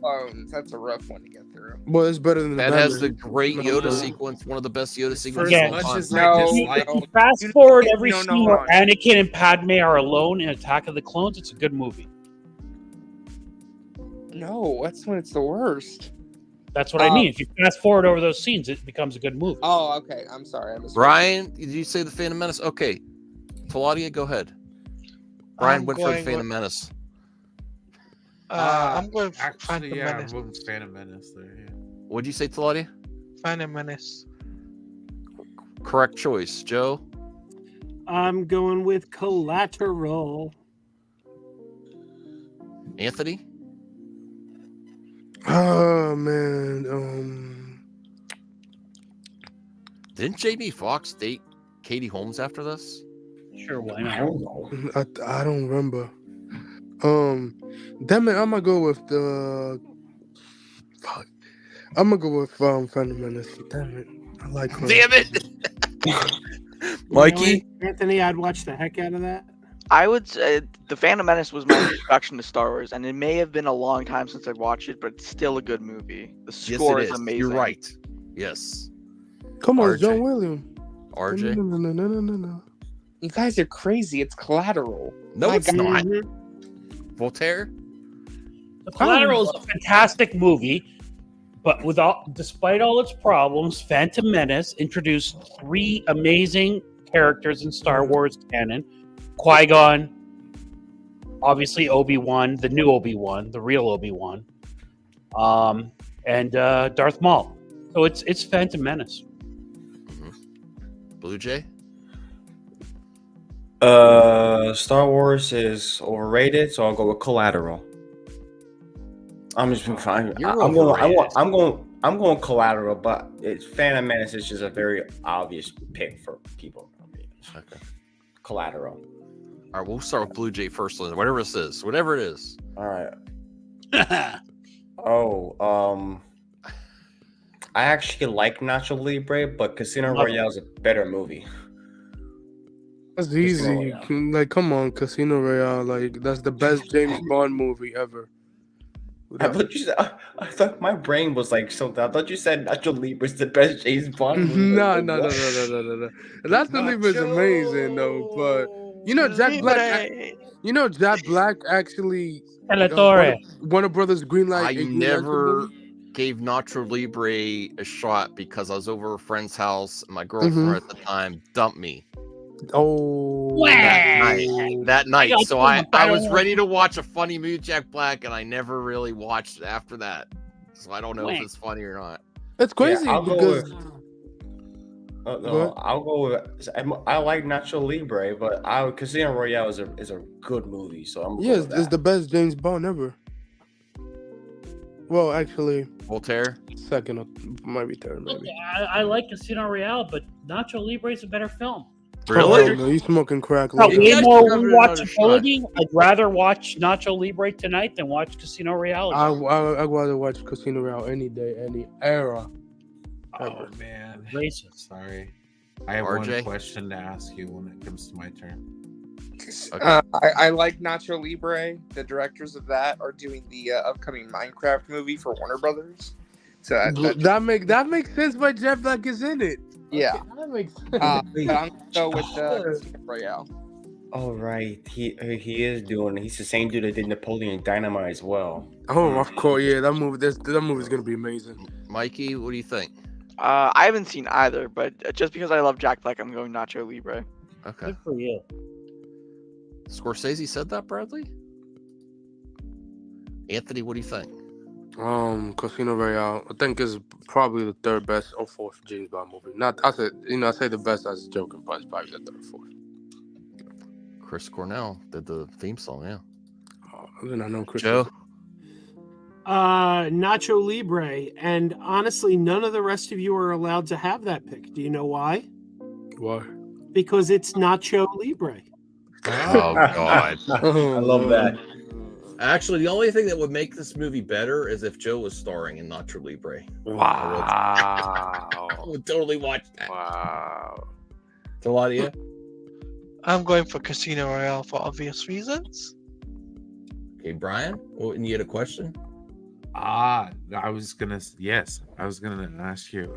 Clones. That's a rough one to get through. Well, it's better than That the has the Batman. great Yoda No. sequence, one of the best Yoda For sequences. Yeah. of all as much time. as No, I dislike no. Fast forward every no, scene hold where on. Anakin and Padme are alone in Attack of the Clones. It's a good movie. No, that's when it's the worst. That's what I mean. If you fast forward over those scenes, it becomes a good movie. Oh, okay. I'm sorry. I missed. Brian, did you say the Phantom Menace? Okay. Claudia, go ahead. Brian I'm went for the going Phantom with- Menace. I'm going for Actually, Phantom yeah, Menace. I'm moving Phantom Menace there. Yeah. What'd you say, Claudia? Phantom Menace. Correct choice. Joe? I'm going with Collateral. Anthony? Oh man. Didn't Jamie Foxx date Katie Holmes after this? Sure, why I not? don't know. I don't remember. Damn it, I'm gonna go with the. Fuck. I'm gonna go with Phantom Menace. Damn it, I like her. Damn it! You know Mikey? what, Anthony, I'd watch the heck out of that. I would say the Phantom Menace was my introduction to Star Wars, and it may have been a long time since I've watched it, but it's still a good movie. The Yes, score it is is. amazing. You're right. Yes. Come on, RJ. John Williams. RJ? No. You guys are crazy. It's Collateral. No, My it's God. not. Mhm. Voltaire? The Collateral is a fantastic movie, but despite all its problems, Phantom Menace introduced 3 amazing characters in Star Wars canon: Qui-Gon, obviously Obi-Wan, the new Obi-Wan, the real Obi-Wan, and Darth Maul. So it's Phantom Menace. Blue Jay? Star Wars is overrated, so I'll go with Collateral. I'm just fine. You're I'm overrated. going Collateral, but it's Phantom Menace is just a very obvious pick for people. Okay. Collateral. All right, we'll start with Blue Jay first, whatever this is. Whatever it is. All right. I actually like Nacho Libre, but Casino Love it. Royale is a better movie. That's easy. Like, come on, Casino Royale. Like, that's the best James Bond movie ever. I thought you said. I thought my brain was like something. I thought you said Nacho Libre is the best James Bond movie. No. Like, what? That's the Libre is amazing though, but You know Jack Black. Libre. You know Jack Black actually. Teletorre. Warner Brothers greenlight. I a greenlight never movie. gave Nacho Libre a shot because I was over a friend's house. And my girlfriend at the time dumped me Oh. that night. got So you, I but was ready to watch a funny movie, Jack Black, and I never really watched it after that. So I don't know if it's funny or not. That's crazy I'll go because. with- Go no, ahead. I'll go with. I like Nacho Libre, but Casino Royale is a good movie, so I'm. Yeah, it's the best James Bond ever. Well, actually, Voltaire. second or might be third, Look, maybe. I like Casino Royale, but Nacho Libre is a better film. Really? Oh, no, you smoking crack? Got You Logan. way guys more should have another rewatchability. I'd rather watch Nacho Libre tonight than watch Casino Royale. I'd rather watch Casino Royale any day, any era. Oh man, Racist. sorry. I have RJ? one question to ask you when it comes to my turn. I like Nacho Libre. The directors of that are doing the upcoming Minecraft movie for Warner Brothers. So That makes sense why Jeff Black is in it. yeah, Okay, that makes sense. but I'm gonna go with Casino Royale. Oh right, he is doing. He's the same dude that did Napoleon Dynamite as well. Oh, of course, yeah. That movie's gonna be amazing. Mikey, what do you think? I haven't seen either, but just because I love Jack Black, I'm going Nacho Libre. Okay. Good for you. Scorsese said that, Bradley? Anthony, what do you think? Casino Royale, I think is probably the third best or fourth James Bond movie. Not, I say the best as a joke, but it's probably the third or fourth. Chris Cornell did the theme song, yeah. Oh, then I know Chris. Joe? Nacho Libre, and honestly, none of the rest of you are allowed to have that pick. Do you know why? Why? Because it's Nacho Libre. Oh, God. I love that. Actually, the only thing that would make this movie better is if Joe was starring in Nacho Libre. Wow. I would totally watch that. Wow. Taladia? I'm going for Casino Royale for obvious reasons. Okay, Brian? Oh, and you had a question? I was gonna ask you,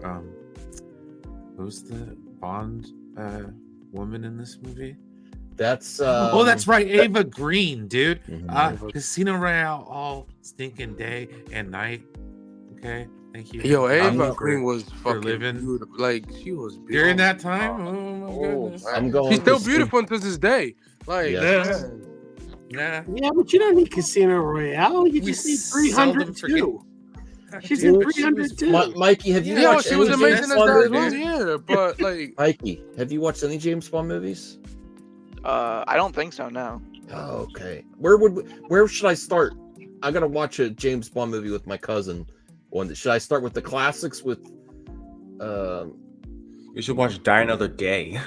who's the Bond woman in this movie? That's Oh, that's right, Ava Green, dude. Mhm. Casino Royale all stinking day and night. Okay, thank you. Yo, Ava for- Green was for fucking living. beautiful. Like, she was beautiful. During that time. Oh my goodness. I'm going. She's still to beautiful until this day. Like, Yes. Nah. Yeah, but you don't need Casino Royale. You We just need seldom 302. She's Dude, in 302. Mikey, have you yeah, watched she was any amazing James as Bond that as movies? well. Yeah, but like, Mikey, have you watched any James Bond movies? I don't think so. No. Oh, okay. Where should I start? I gotta watch a James Bond movie with my cousin. Should I start with the classics with You should watch Die Another Day.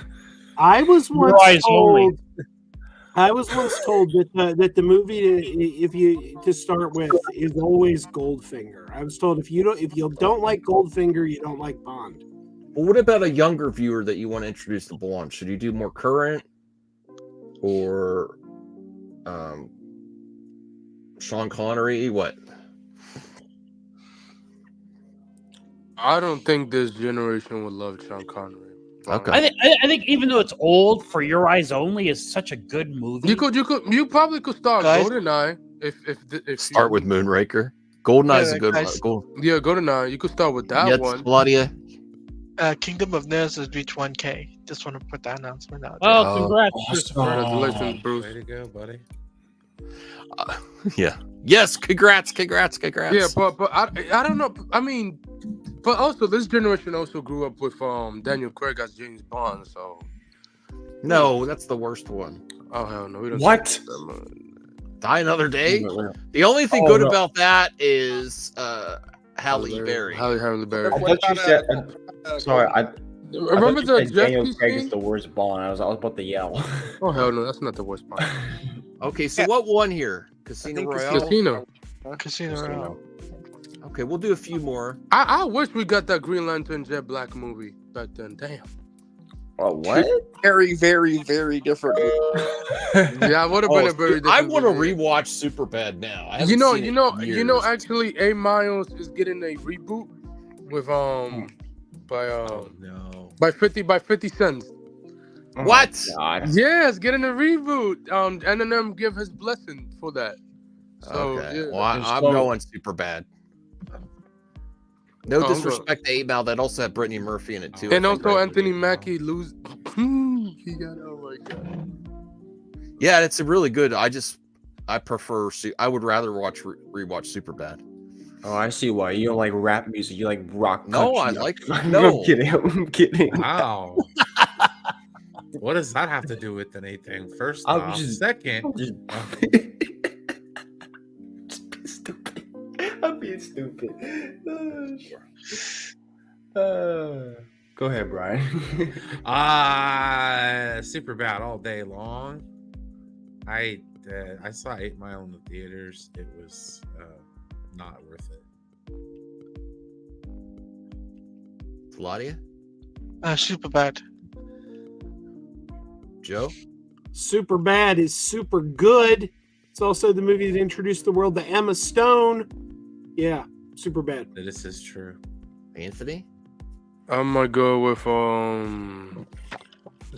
I was once eyes only. told. I was once told that the movie to start with is always Goldfinger. I was told if you don't like Goldfinger, you don't like Bond. Well, what about a younger viewer that you want to introduce to Bond? Should you do more current or Sean Connery? What? I don't think this generation would love Sean Connery. Okay. I think even though it's old, For Your Eyes Only is such a good movie. You probably could start Guys? GoldenEye if Start with Moonraker. Goldeneye's Yeah, a good one. guys. Yeah, GoldenEye. You could start with that Yes, one. Claudia. Kingdom of Nerds has reached 1K. Just want to put that announcement out Oh, Oh, congrats, awesome. Christopher. Congratulations, Bruce. Way to go, buddy. Yeah. Yes. Congrats. Yeah, but I don't know. I mean, but also this generation also grew up with Daniel Craig as James Bond. So No, that's the worst one. oh hell no, we don't. What? Die Another Day. The only thing Oh, good no. about that is Halle Berry. Halle Berry. I thought you said. Sorry, I Remember thought the you said jet Daniel ski Craig is scene? the worst Bond. I was about to yell. Oh hell no, that's not the worst part. Okay, so what won here? Casino think Royale. Casino Royale. Okay, we'll do a few more. I wish we got that Green Lantern Jet Black movie back then. Damn. Oh, what? Very, very, very different. Yeah, I would have been a very. I different want to movie. rewatch Superbad now. I You haven't know, seen you it know, in you know. years. Actually, A Miles is getting a reboot with Oh no. by 50 cents. Oh my What? God. Yeah, it's getting a reboot. Eminem give his blessing for that. So Okay. yeah. Well, I'm going super bad. No I'm disrespect to 8 Mile, that also had Brittany Murphy in it too. And I think, also right? Anthony Mackie lose. He got, oh my god. Yeah, it's a really good. I prefer. I would rather rewatch Superbad. Oh, I see why. You don't like rap music. You like rock No, country. I like I'm kidding. I'm kidding. Wow. What does that have to do with anything? First I'm off, just- second, Just being stupid. I'm being stupid. Go ahead, Brian. super bad all day long. I saw 8 Mile in the theaters. It was not worth it. Claudia, Super bad. Joe. Super Bad is super good. It's also the movie that introduced the world to Emma Stone. Yeah, Super Bad. This is true. Anthony. I'm gonna go with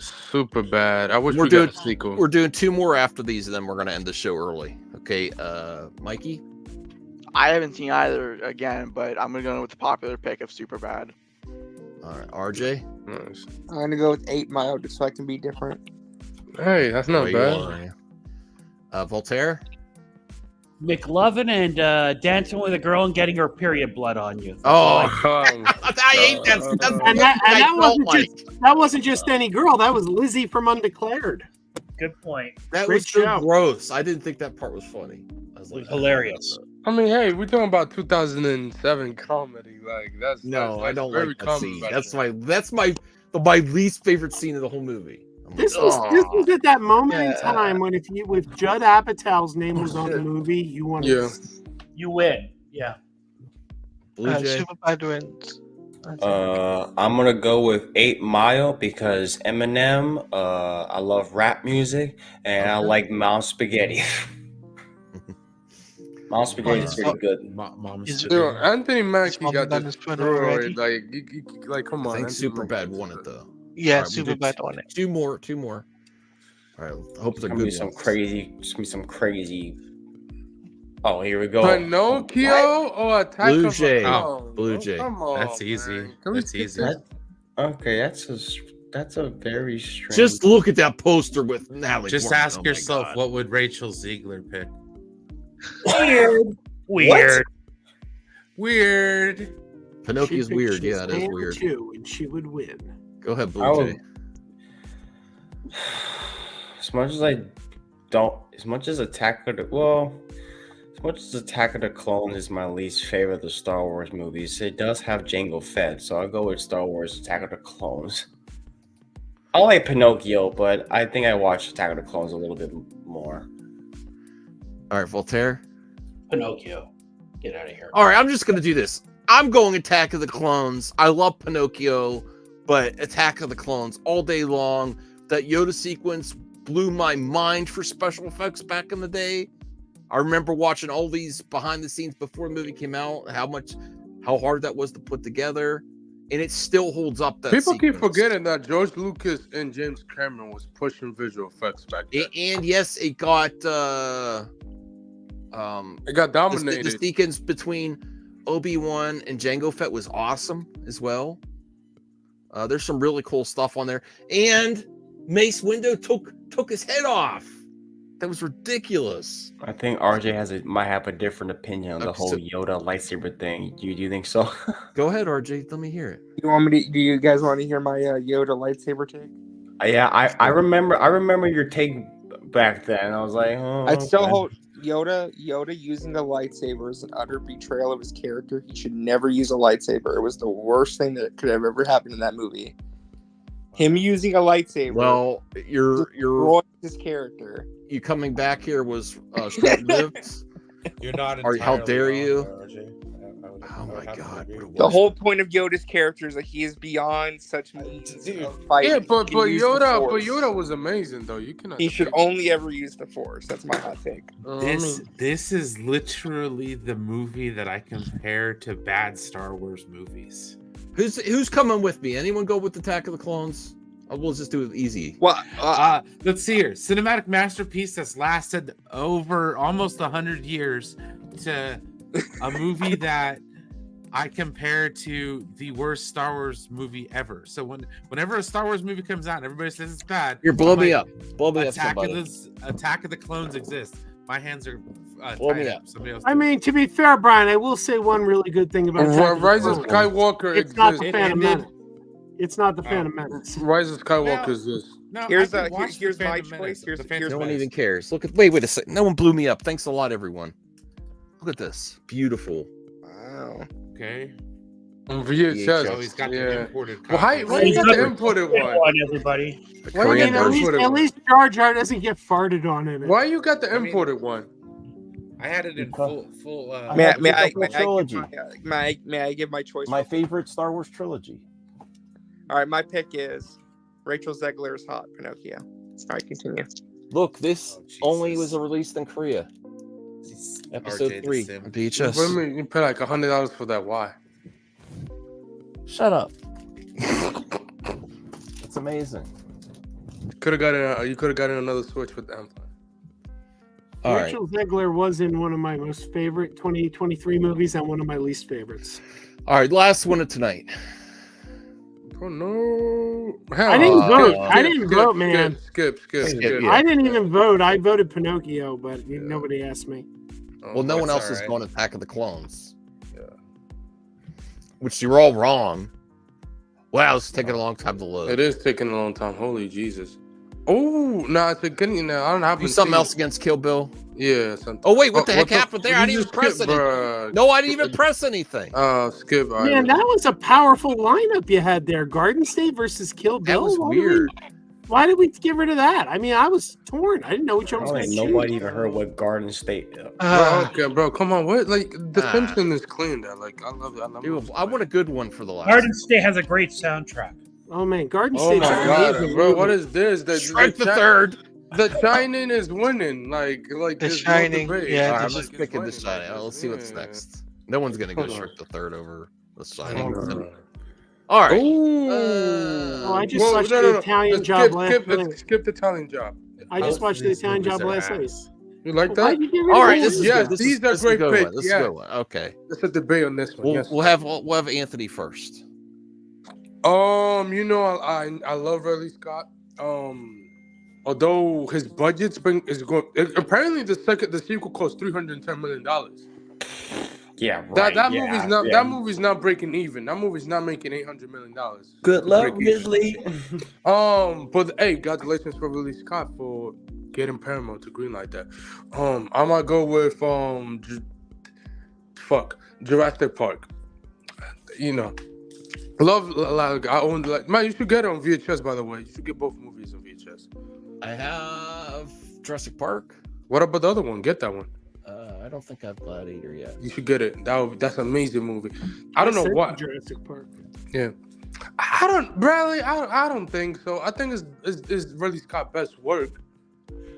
super bad. I wish We're we doing got a sequel. We're doing 2 more after these, and then we're gonna end the show early. Okay, Mikey. I haven't seen either again, but I'm gonna go with the popular pick of Superbad. All right, RJ. Nice. I'm gonna go with 8 Mile just so I can be different. Hey, that's not Where you bad. are. Voltaire. McLovin and dancing with a girl and getting her period blood on you. Oh, Um, I hate that. And that wasn't just any girl. That was Lizzie from Undeclared. Good point. That Great was so show. gross. I didn't think that part was funny. I was like, Hilarious. I mean, hey, we're talking about 2007 comedy. Like that's No, that's I don't very like that common scene. back That's then. my least favorite scene of the whole movie. I'm like, This was at that moment in time when if Judd Apatow's name was on the movie, you wanted Yeah. You win. Yeah. Blue Jay. Super bad wins. I'm gonna go with 8 Mile because Eminem. I love rap music and I like Mount Spaghetti. Mount Spaghetti is pretty good. Is it- Yo, Anthony Mackie Mom got done his point destroyed. already? Like, come on. I think Anthony Superbad Mackie won it got though. Yeah, All right, we'll super do bad on it. Two more. All right, I hope it's a It's gonna be good some one. crazy. It's gonna be some crazy. Oh, here we go. Pinocchio or Attack Blue of Jay. the Clones? Blue Oh, Jay. Come on, That's easy. man. Can we That's skip easy. this? Okay, that's a very strange. Just look at that poster with Natalie. Just Portman. ask Oh my yourself, God. what would Rachel Ziegler pick? Weird. Weird. Pinocchio's She'd pick weird. Yeah, that is Shazam weird. 2, and she would win. Go ahead, I Blue would- Jay. As much as I don't, as much as Attack of the Clone is my least favorite of the Star Wars movies, it does have Jango Fett, so I'll go with Star Wars Attack of the Clones. I like Pinocchio, but I think I watched Attack of the Clones a little bit more. All right, Voltaire. Pinocchio. Get out of here. All right, I'm just gonna do this. I'm going Attack of the Clones. I love Pinocchio, but Attack of the Clones all day long. That Yoda sequence blew my mind for special effects back in the day. I remember watching all these behind the scenes before the movie came out, how hard that was to put together, and it still holds up. That People keep sequence. forgetting that George Lucas and James Cameron was pushing visual effects back then. And yes, it got It got the dominated. sequence between Obi-Wan and Jango Fett was awesome as well. There's some really cool stuff on there, and Mace Windu took his head off. That was ridiculous. I think RJ might have a different opinion on the Okay, whole so- Yoda lightsaber thing. Do you think so? Go ahead, RJ. Let me hear it. You want me to? Do you guys want to hear my Yoda lightsaber take? Yeah, I remember your take back then. I was like, oh, I still okay. hold Yoda using the lightsaber is an utter betrayal of his character. He should never use a lightsaber. It was the worst thing that could have ever happened in that movie. Him using a lightsaber. Well, your destroyed his character. you coming back here was short-lived. You're not. Or how dare entirely you? wrong there, RJ. Oh my God! What a The worst- whole point of Yoda's character is that he is beyond such means of fighting. Yeah, He but can use the Force. Yoda was amazing though. You cannot. He should only ever use the Force. That's my hot take. This is literally the movie that I compare to bad Star Wars movies. Who's coming with me? Anyone go with Attack of the Clones? We'll just do it easy. Well, Let's see here. Cinematic masterpiece that's lasted over almost 100 years to a movie that I compare to the worst Star Wars movie ever. So whenever a Star Wars movie comes out and everybody says it's bad, Here, blow I'm me like, up. Blow me up, somebody. Attack of the Clones exists. My hands are Blow tied me up. up. Somebody else. I do it. mean, to be fair, Brian, I will say one really good thing about Attack of the Rise of Clones. Skywalker It's not exists. the It Phantom ended- Menace. It's not the Phantom Menace. Rise of Skywalker Well, exists. No, Here's I can watch here's the my Phantom choice. Menace. Here's The Phantom No one Menace. even cares. Look at wait a second. No one blew me up. Thanks a lot, everyone. Look at this. Beautiful. Wow. Okay. On VHS. Oh, he's got the yeah. imported Well, copy. why you got the imported one? everybody. The Why you Korean got the version. imported At one? least Jar Jar doesn't get farted on in it. Why you got the I mean- imported one? I had it in Because- full. May have I the full trilogy. may I give my choice? My real quick? favorite Star Wars trilogy. All right, my pick is Rachel Zegler's Hot Pinocchio. All right, continue. Look, this Oh, Jesus. only was released in Korea. Episode RJ the 3 Sim. on What VHS. do you mean? You pay like $100 for that? Why? Shut up. It's amazing. You could have gotten another Switch with the Empire. All right. Rachel Zegler was in one of my most favorite 2023 movies and one of my least favorites. All right. Last one of tonight. Bro, no. Hell I didn't no. vote. Skip, I didn't skip, vote, man. Skip. Yeah. I didn't even vote. I voted Pinocchio, but nobody asked me. Oh, Well, no one that's else is all right. going Attack of the Clones. Yeah. Which you're all wrong. Wow, it's taking a long time to load. It is taking a long time. Holy Jesus. Oh, no, it's a good. I don't have Do something else against Kill Bill. Yeah. Something. Oh wait, what the heck happened there? I didn't you even just press skip, anything. bruh. No, I didn't even press anything. Skip. all right. Man, that was a powerful lineup you had there. Garden State versus Kill Bill. That was Why did we- weird. Why did we get rid of that? I mean, I was torn. I didn't know which one was Oh, going to nobody even heard what Garden State. Bro, okay, bro, come on. What? Like, The Simpsons is clean there. Like, I love it. Dude, I want a good one for the last. Garden State has a great soundtrack. Oh man, Garden Oh State. my god, bro! What is this? Strike the third. The Shining is winning. Like The there's Shining, No debate. yeah, All right, the I'm Like, just it's picking the winning, Shining. like, Let's see what's yeah. next. No one's gonna go Hold on. strike the third over the Hold Shining. on. All right. Ooh. Oh, I just watched the Italian Job last night. Skip the Italian Job. I just watched the These Italian movies Job are last night. ass. You like Why that? did you get rid All of right. that? This is Yes, good. This these is, are this is a great good picks, one. This is yeah. a good one. Okay. Let's a debate on this one. We'll, yes. we'll have Anthony first. You know, I love Ridley Scott. Although his budget's is going. Apparently, the sequel cost $310 million. Yeah, right. That movie's not breaking even. That movie's not making $800 million. Good to luck, break even. Ridley. But hey, congratulations for Ridley Scott for getting Paramount to green like that. I might go with Jurassic Park. You know, I own man. You should get it on VHS. By the way, you should get both movies on VHS. I have Jurassic Park. What about the other one? Get that one. I don't think I have Gladiator yet. You should get it. That's an amazing movie. I don't know said why. Jurassic Park. Yeah. I don't think so. I think it's Ridley Scott's best work.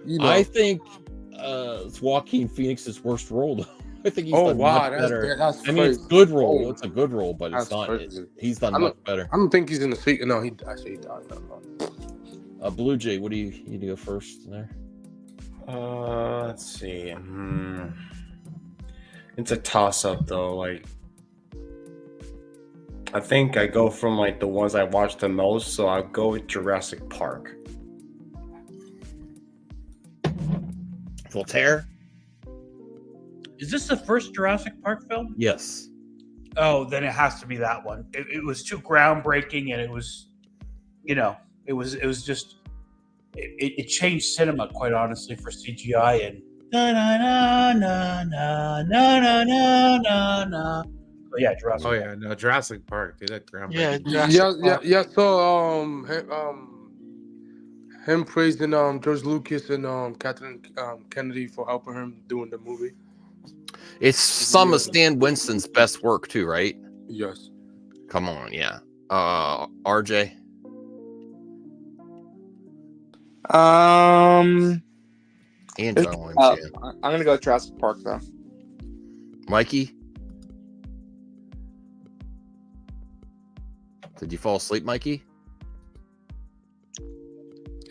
You know. I think it's Joaquin Phoenix's worst role. Though. I think he's done much better. That's I mean, it's crazy. good role. Oh, It's a good role, but it's that's not. crazy. He's done I much don't- better. I don't think he's in the sequel. No, he died. No. Blue Jay, what do you need to go first there? Let's see. It's a toss-up though. Like, I think I go from like the ones I watched the most, so I'll go with Jurassic Park. Voltaire? Is this the first Jurassic Park film? Yes. Oh, then it has to be that one. It was too groundbreaking, and it was, it was just, it changed cinema, quite honestly, for CGI and na na na na na na na na na. Oh yeah, Jurassic. Oh yeah, no, Jurassic Park, dude. That groundbreaking. Yeah, Jurassic Park. Yeah. So him praising George Lucas and Kathleen Kennedy for helping him doing the movie. It's some of Stan Winston's best work too, right? Yes. Come on, yeah. RJ? And John Williams. I'm gonna go with Jurassic Park though. Mikey? Did you fall asleep, Mikey?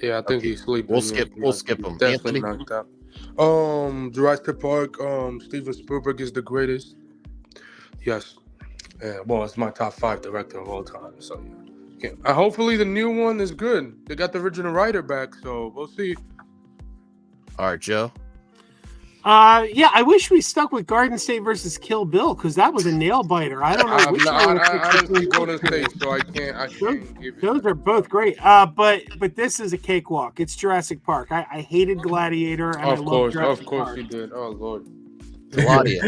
Yeah, I think he's sleeping. We'll yeah. skip him. Definitely Anthony? knocked out. Jurassic Park. Steven Spielberg is the greatest. Yes. Well, it's my top 5 director of all time. So yeah. Hopefully the new one is good. They got the original writer back, so we'll see. All right, Joe. Yeah, I wish we stuck with Garden State versus Kill Bill because that was a nail biter. I don't know. I which one don't see between Golden those two. State, so I can't give you. Those are both great. But this is a cakewalk. It's Jurassic Park. I hated Gladiator, and I love Jurassic Park. You did. Oh Lord. Claudia.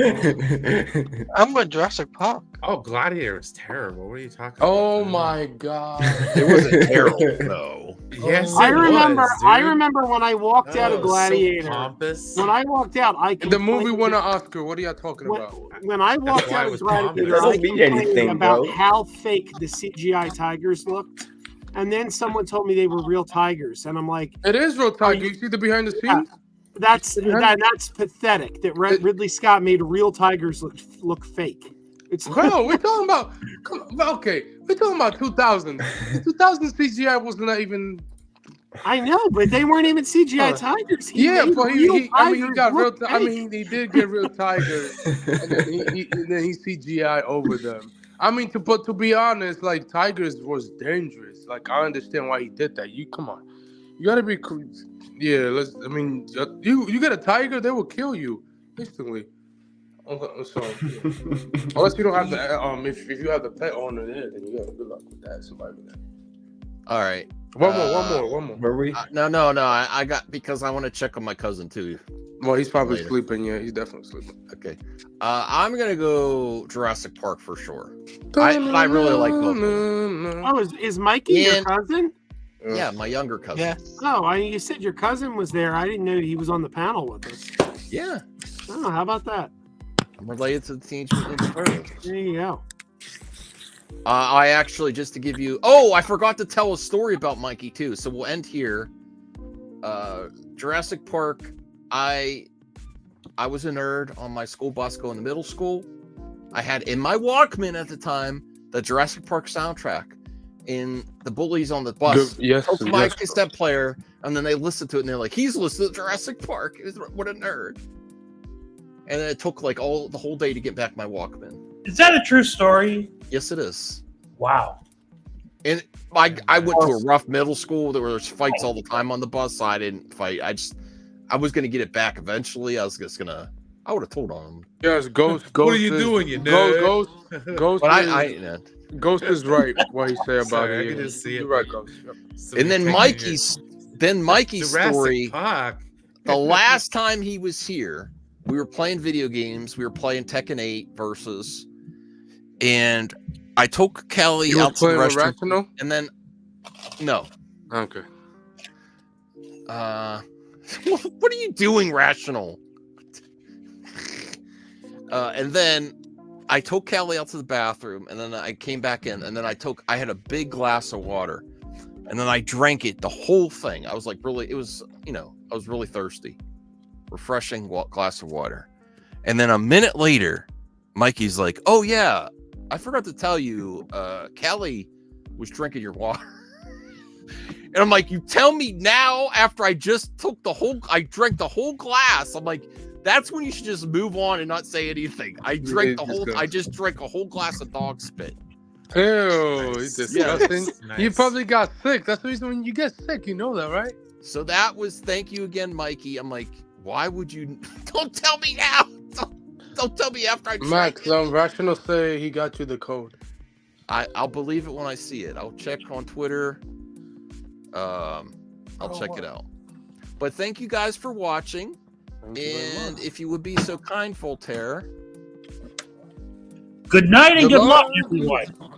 I'm with Jurassic Park. Oh, Gladiator is terrible. What are you talking about? Oh my God. It wasn't terrible, though. Yes, I it remember. was, I dude. remember when I walked out Oh, of it was so Gladiator. pompous. When I walked out, I The movie complained- won an Oscar. What are y'all talking about? When I walked why out it of was Gladiator, popular. I Doesn't mean complained anything, about bro. how fake the CGI tigers looked, and then someone told me they were real tigers, and I'm like, It is real tiger. You see the behind the Yeah. scenes? that's pathetic. That Ridley Scott made real tigers look fake. It's Bro, we're talking about. Okay, we're talking about 2000. 2000 CGI was not even. I know, but they weren't even CGI tigers. He Yeah, made but real he I mean, he tigers got real. look I fake. mean, he did get real tigers, and then he CGI over them. I mean, to be honest, like tigers was dangerous. Like I understand why he did that. You come on, you gotta be. Yeah, I mean, you get a tiger, they will kill you instantly. So, unless you don't have the if you have the pet owner there, then you got good luck with that. Somebody with that. All right. One more. Were we? No. I got because I want to check on my cousin too. Well, he's probably Later. sleeping. Yeah, he's definitely sleeping. Okay. I'm gonna go Jurassic Park for sure. I really like both of them. Oh, is Mikey your And- cousin? Yeah, my younger cousin. Yeah. Oh, you said your cousin was there. I didn't know he was on the panel with us. Yeah. Oh, how about that? I'm related to the Teenage Mutant Ninja Turtles. There you go. I actually, just to give you, I forgot to tell a story about Mikey too. So we'll end here. Jurassic Park. I was a nerd on my school bus going to middle school. I had in my Walkman at the time the Jurassic Park soundtrack. In the bullies on the bus, Yes, took my yes. cassette player, and then they listened to it, and they're like, "He's listening to Jurassic Park. What a nerd!" And then it took like the whole day to get back my Walkman. Is that a true story? Yes, it is. Wow. And I went to a rough middle school. There was fights all the time on the bus. So I didn't fight. I was gonna get it back eventually. I would have told on him. Yes, Ghost. What are you doing, you nerd? Ghost. But Ghost is right. What he say about Sorry, I it. can just see You're it. right, Ghost. Yep. And then Mikey's Jurassic story. Park. The last time he was here, we were playing video games. We were playing Tekken 8 versus, and I took Kelly You was out to the playing with restroom, Rational? and then no. Okay. What are you doing, Rational? And then I took Kelly out to the bathroom, and then I came back in, and then I had a big glass of water, and then I drank it, the whole thing. I was like, I was really thirsty. Refreshing glass of water. And then a minute later, Mikey's like, "Oh yeah, I forgot to tell you, Kelly was drinking your water." And I'm like, "You tell me now after I just I drank the whole glass." I'm like, that's when you should just move on and not say anything. I just drank a whole glass of dog spit. Ew, it's disgusting. Nice. You probably got sick. That's the reason when you get sick, you know that, right? So that was, thank you again, Mikey. I'm like, why would you? Don't tell me now. Don't tell me after I drank Max, it. Rational say he got you the code. I'll believe it when I see it. I'll check on Twitter. I'll check it out. But thank you guys for watching. And if you would be so kind, Voltaire. Good night and good Goodbye. luck, everyone.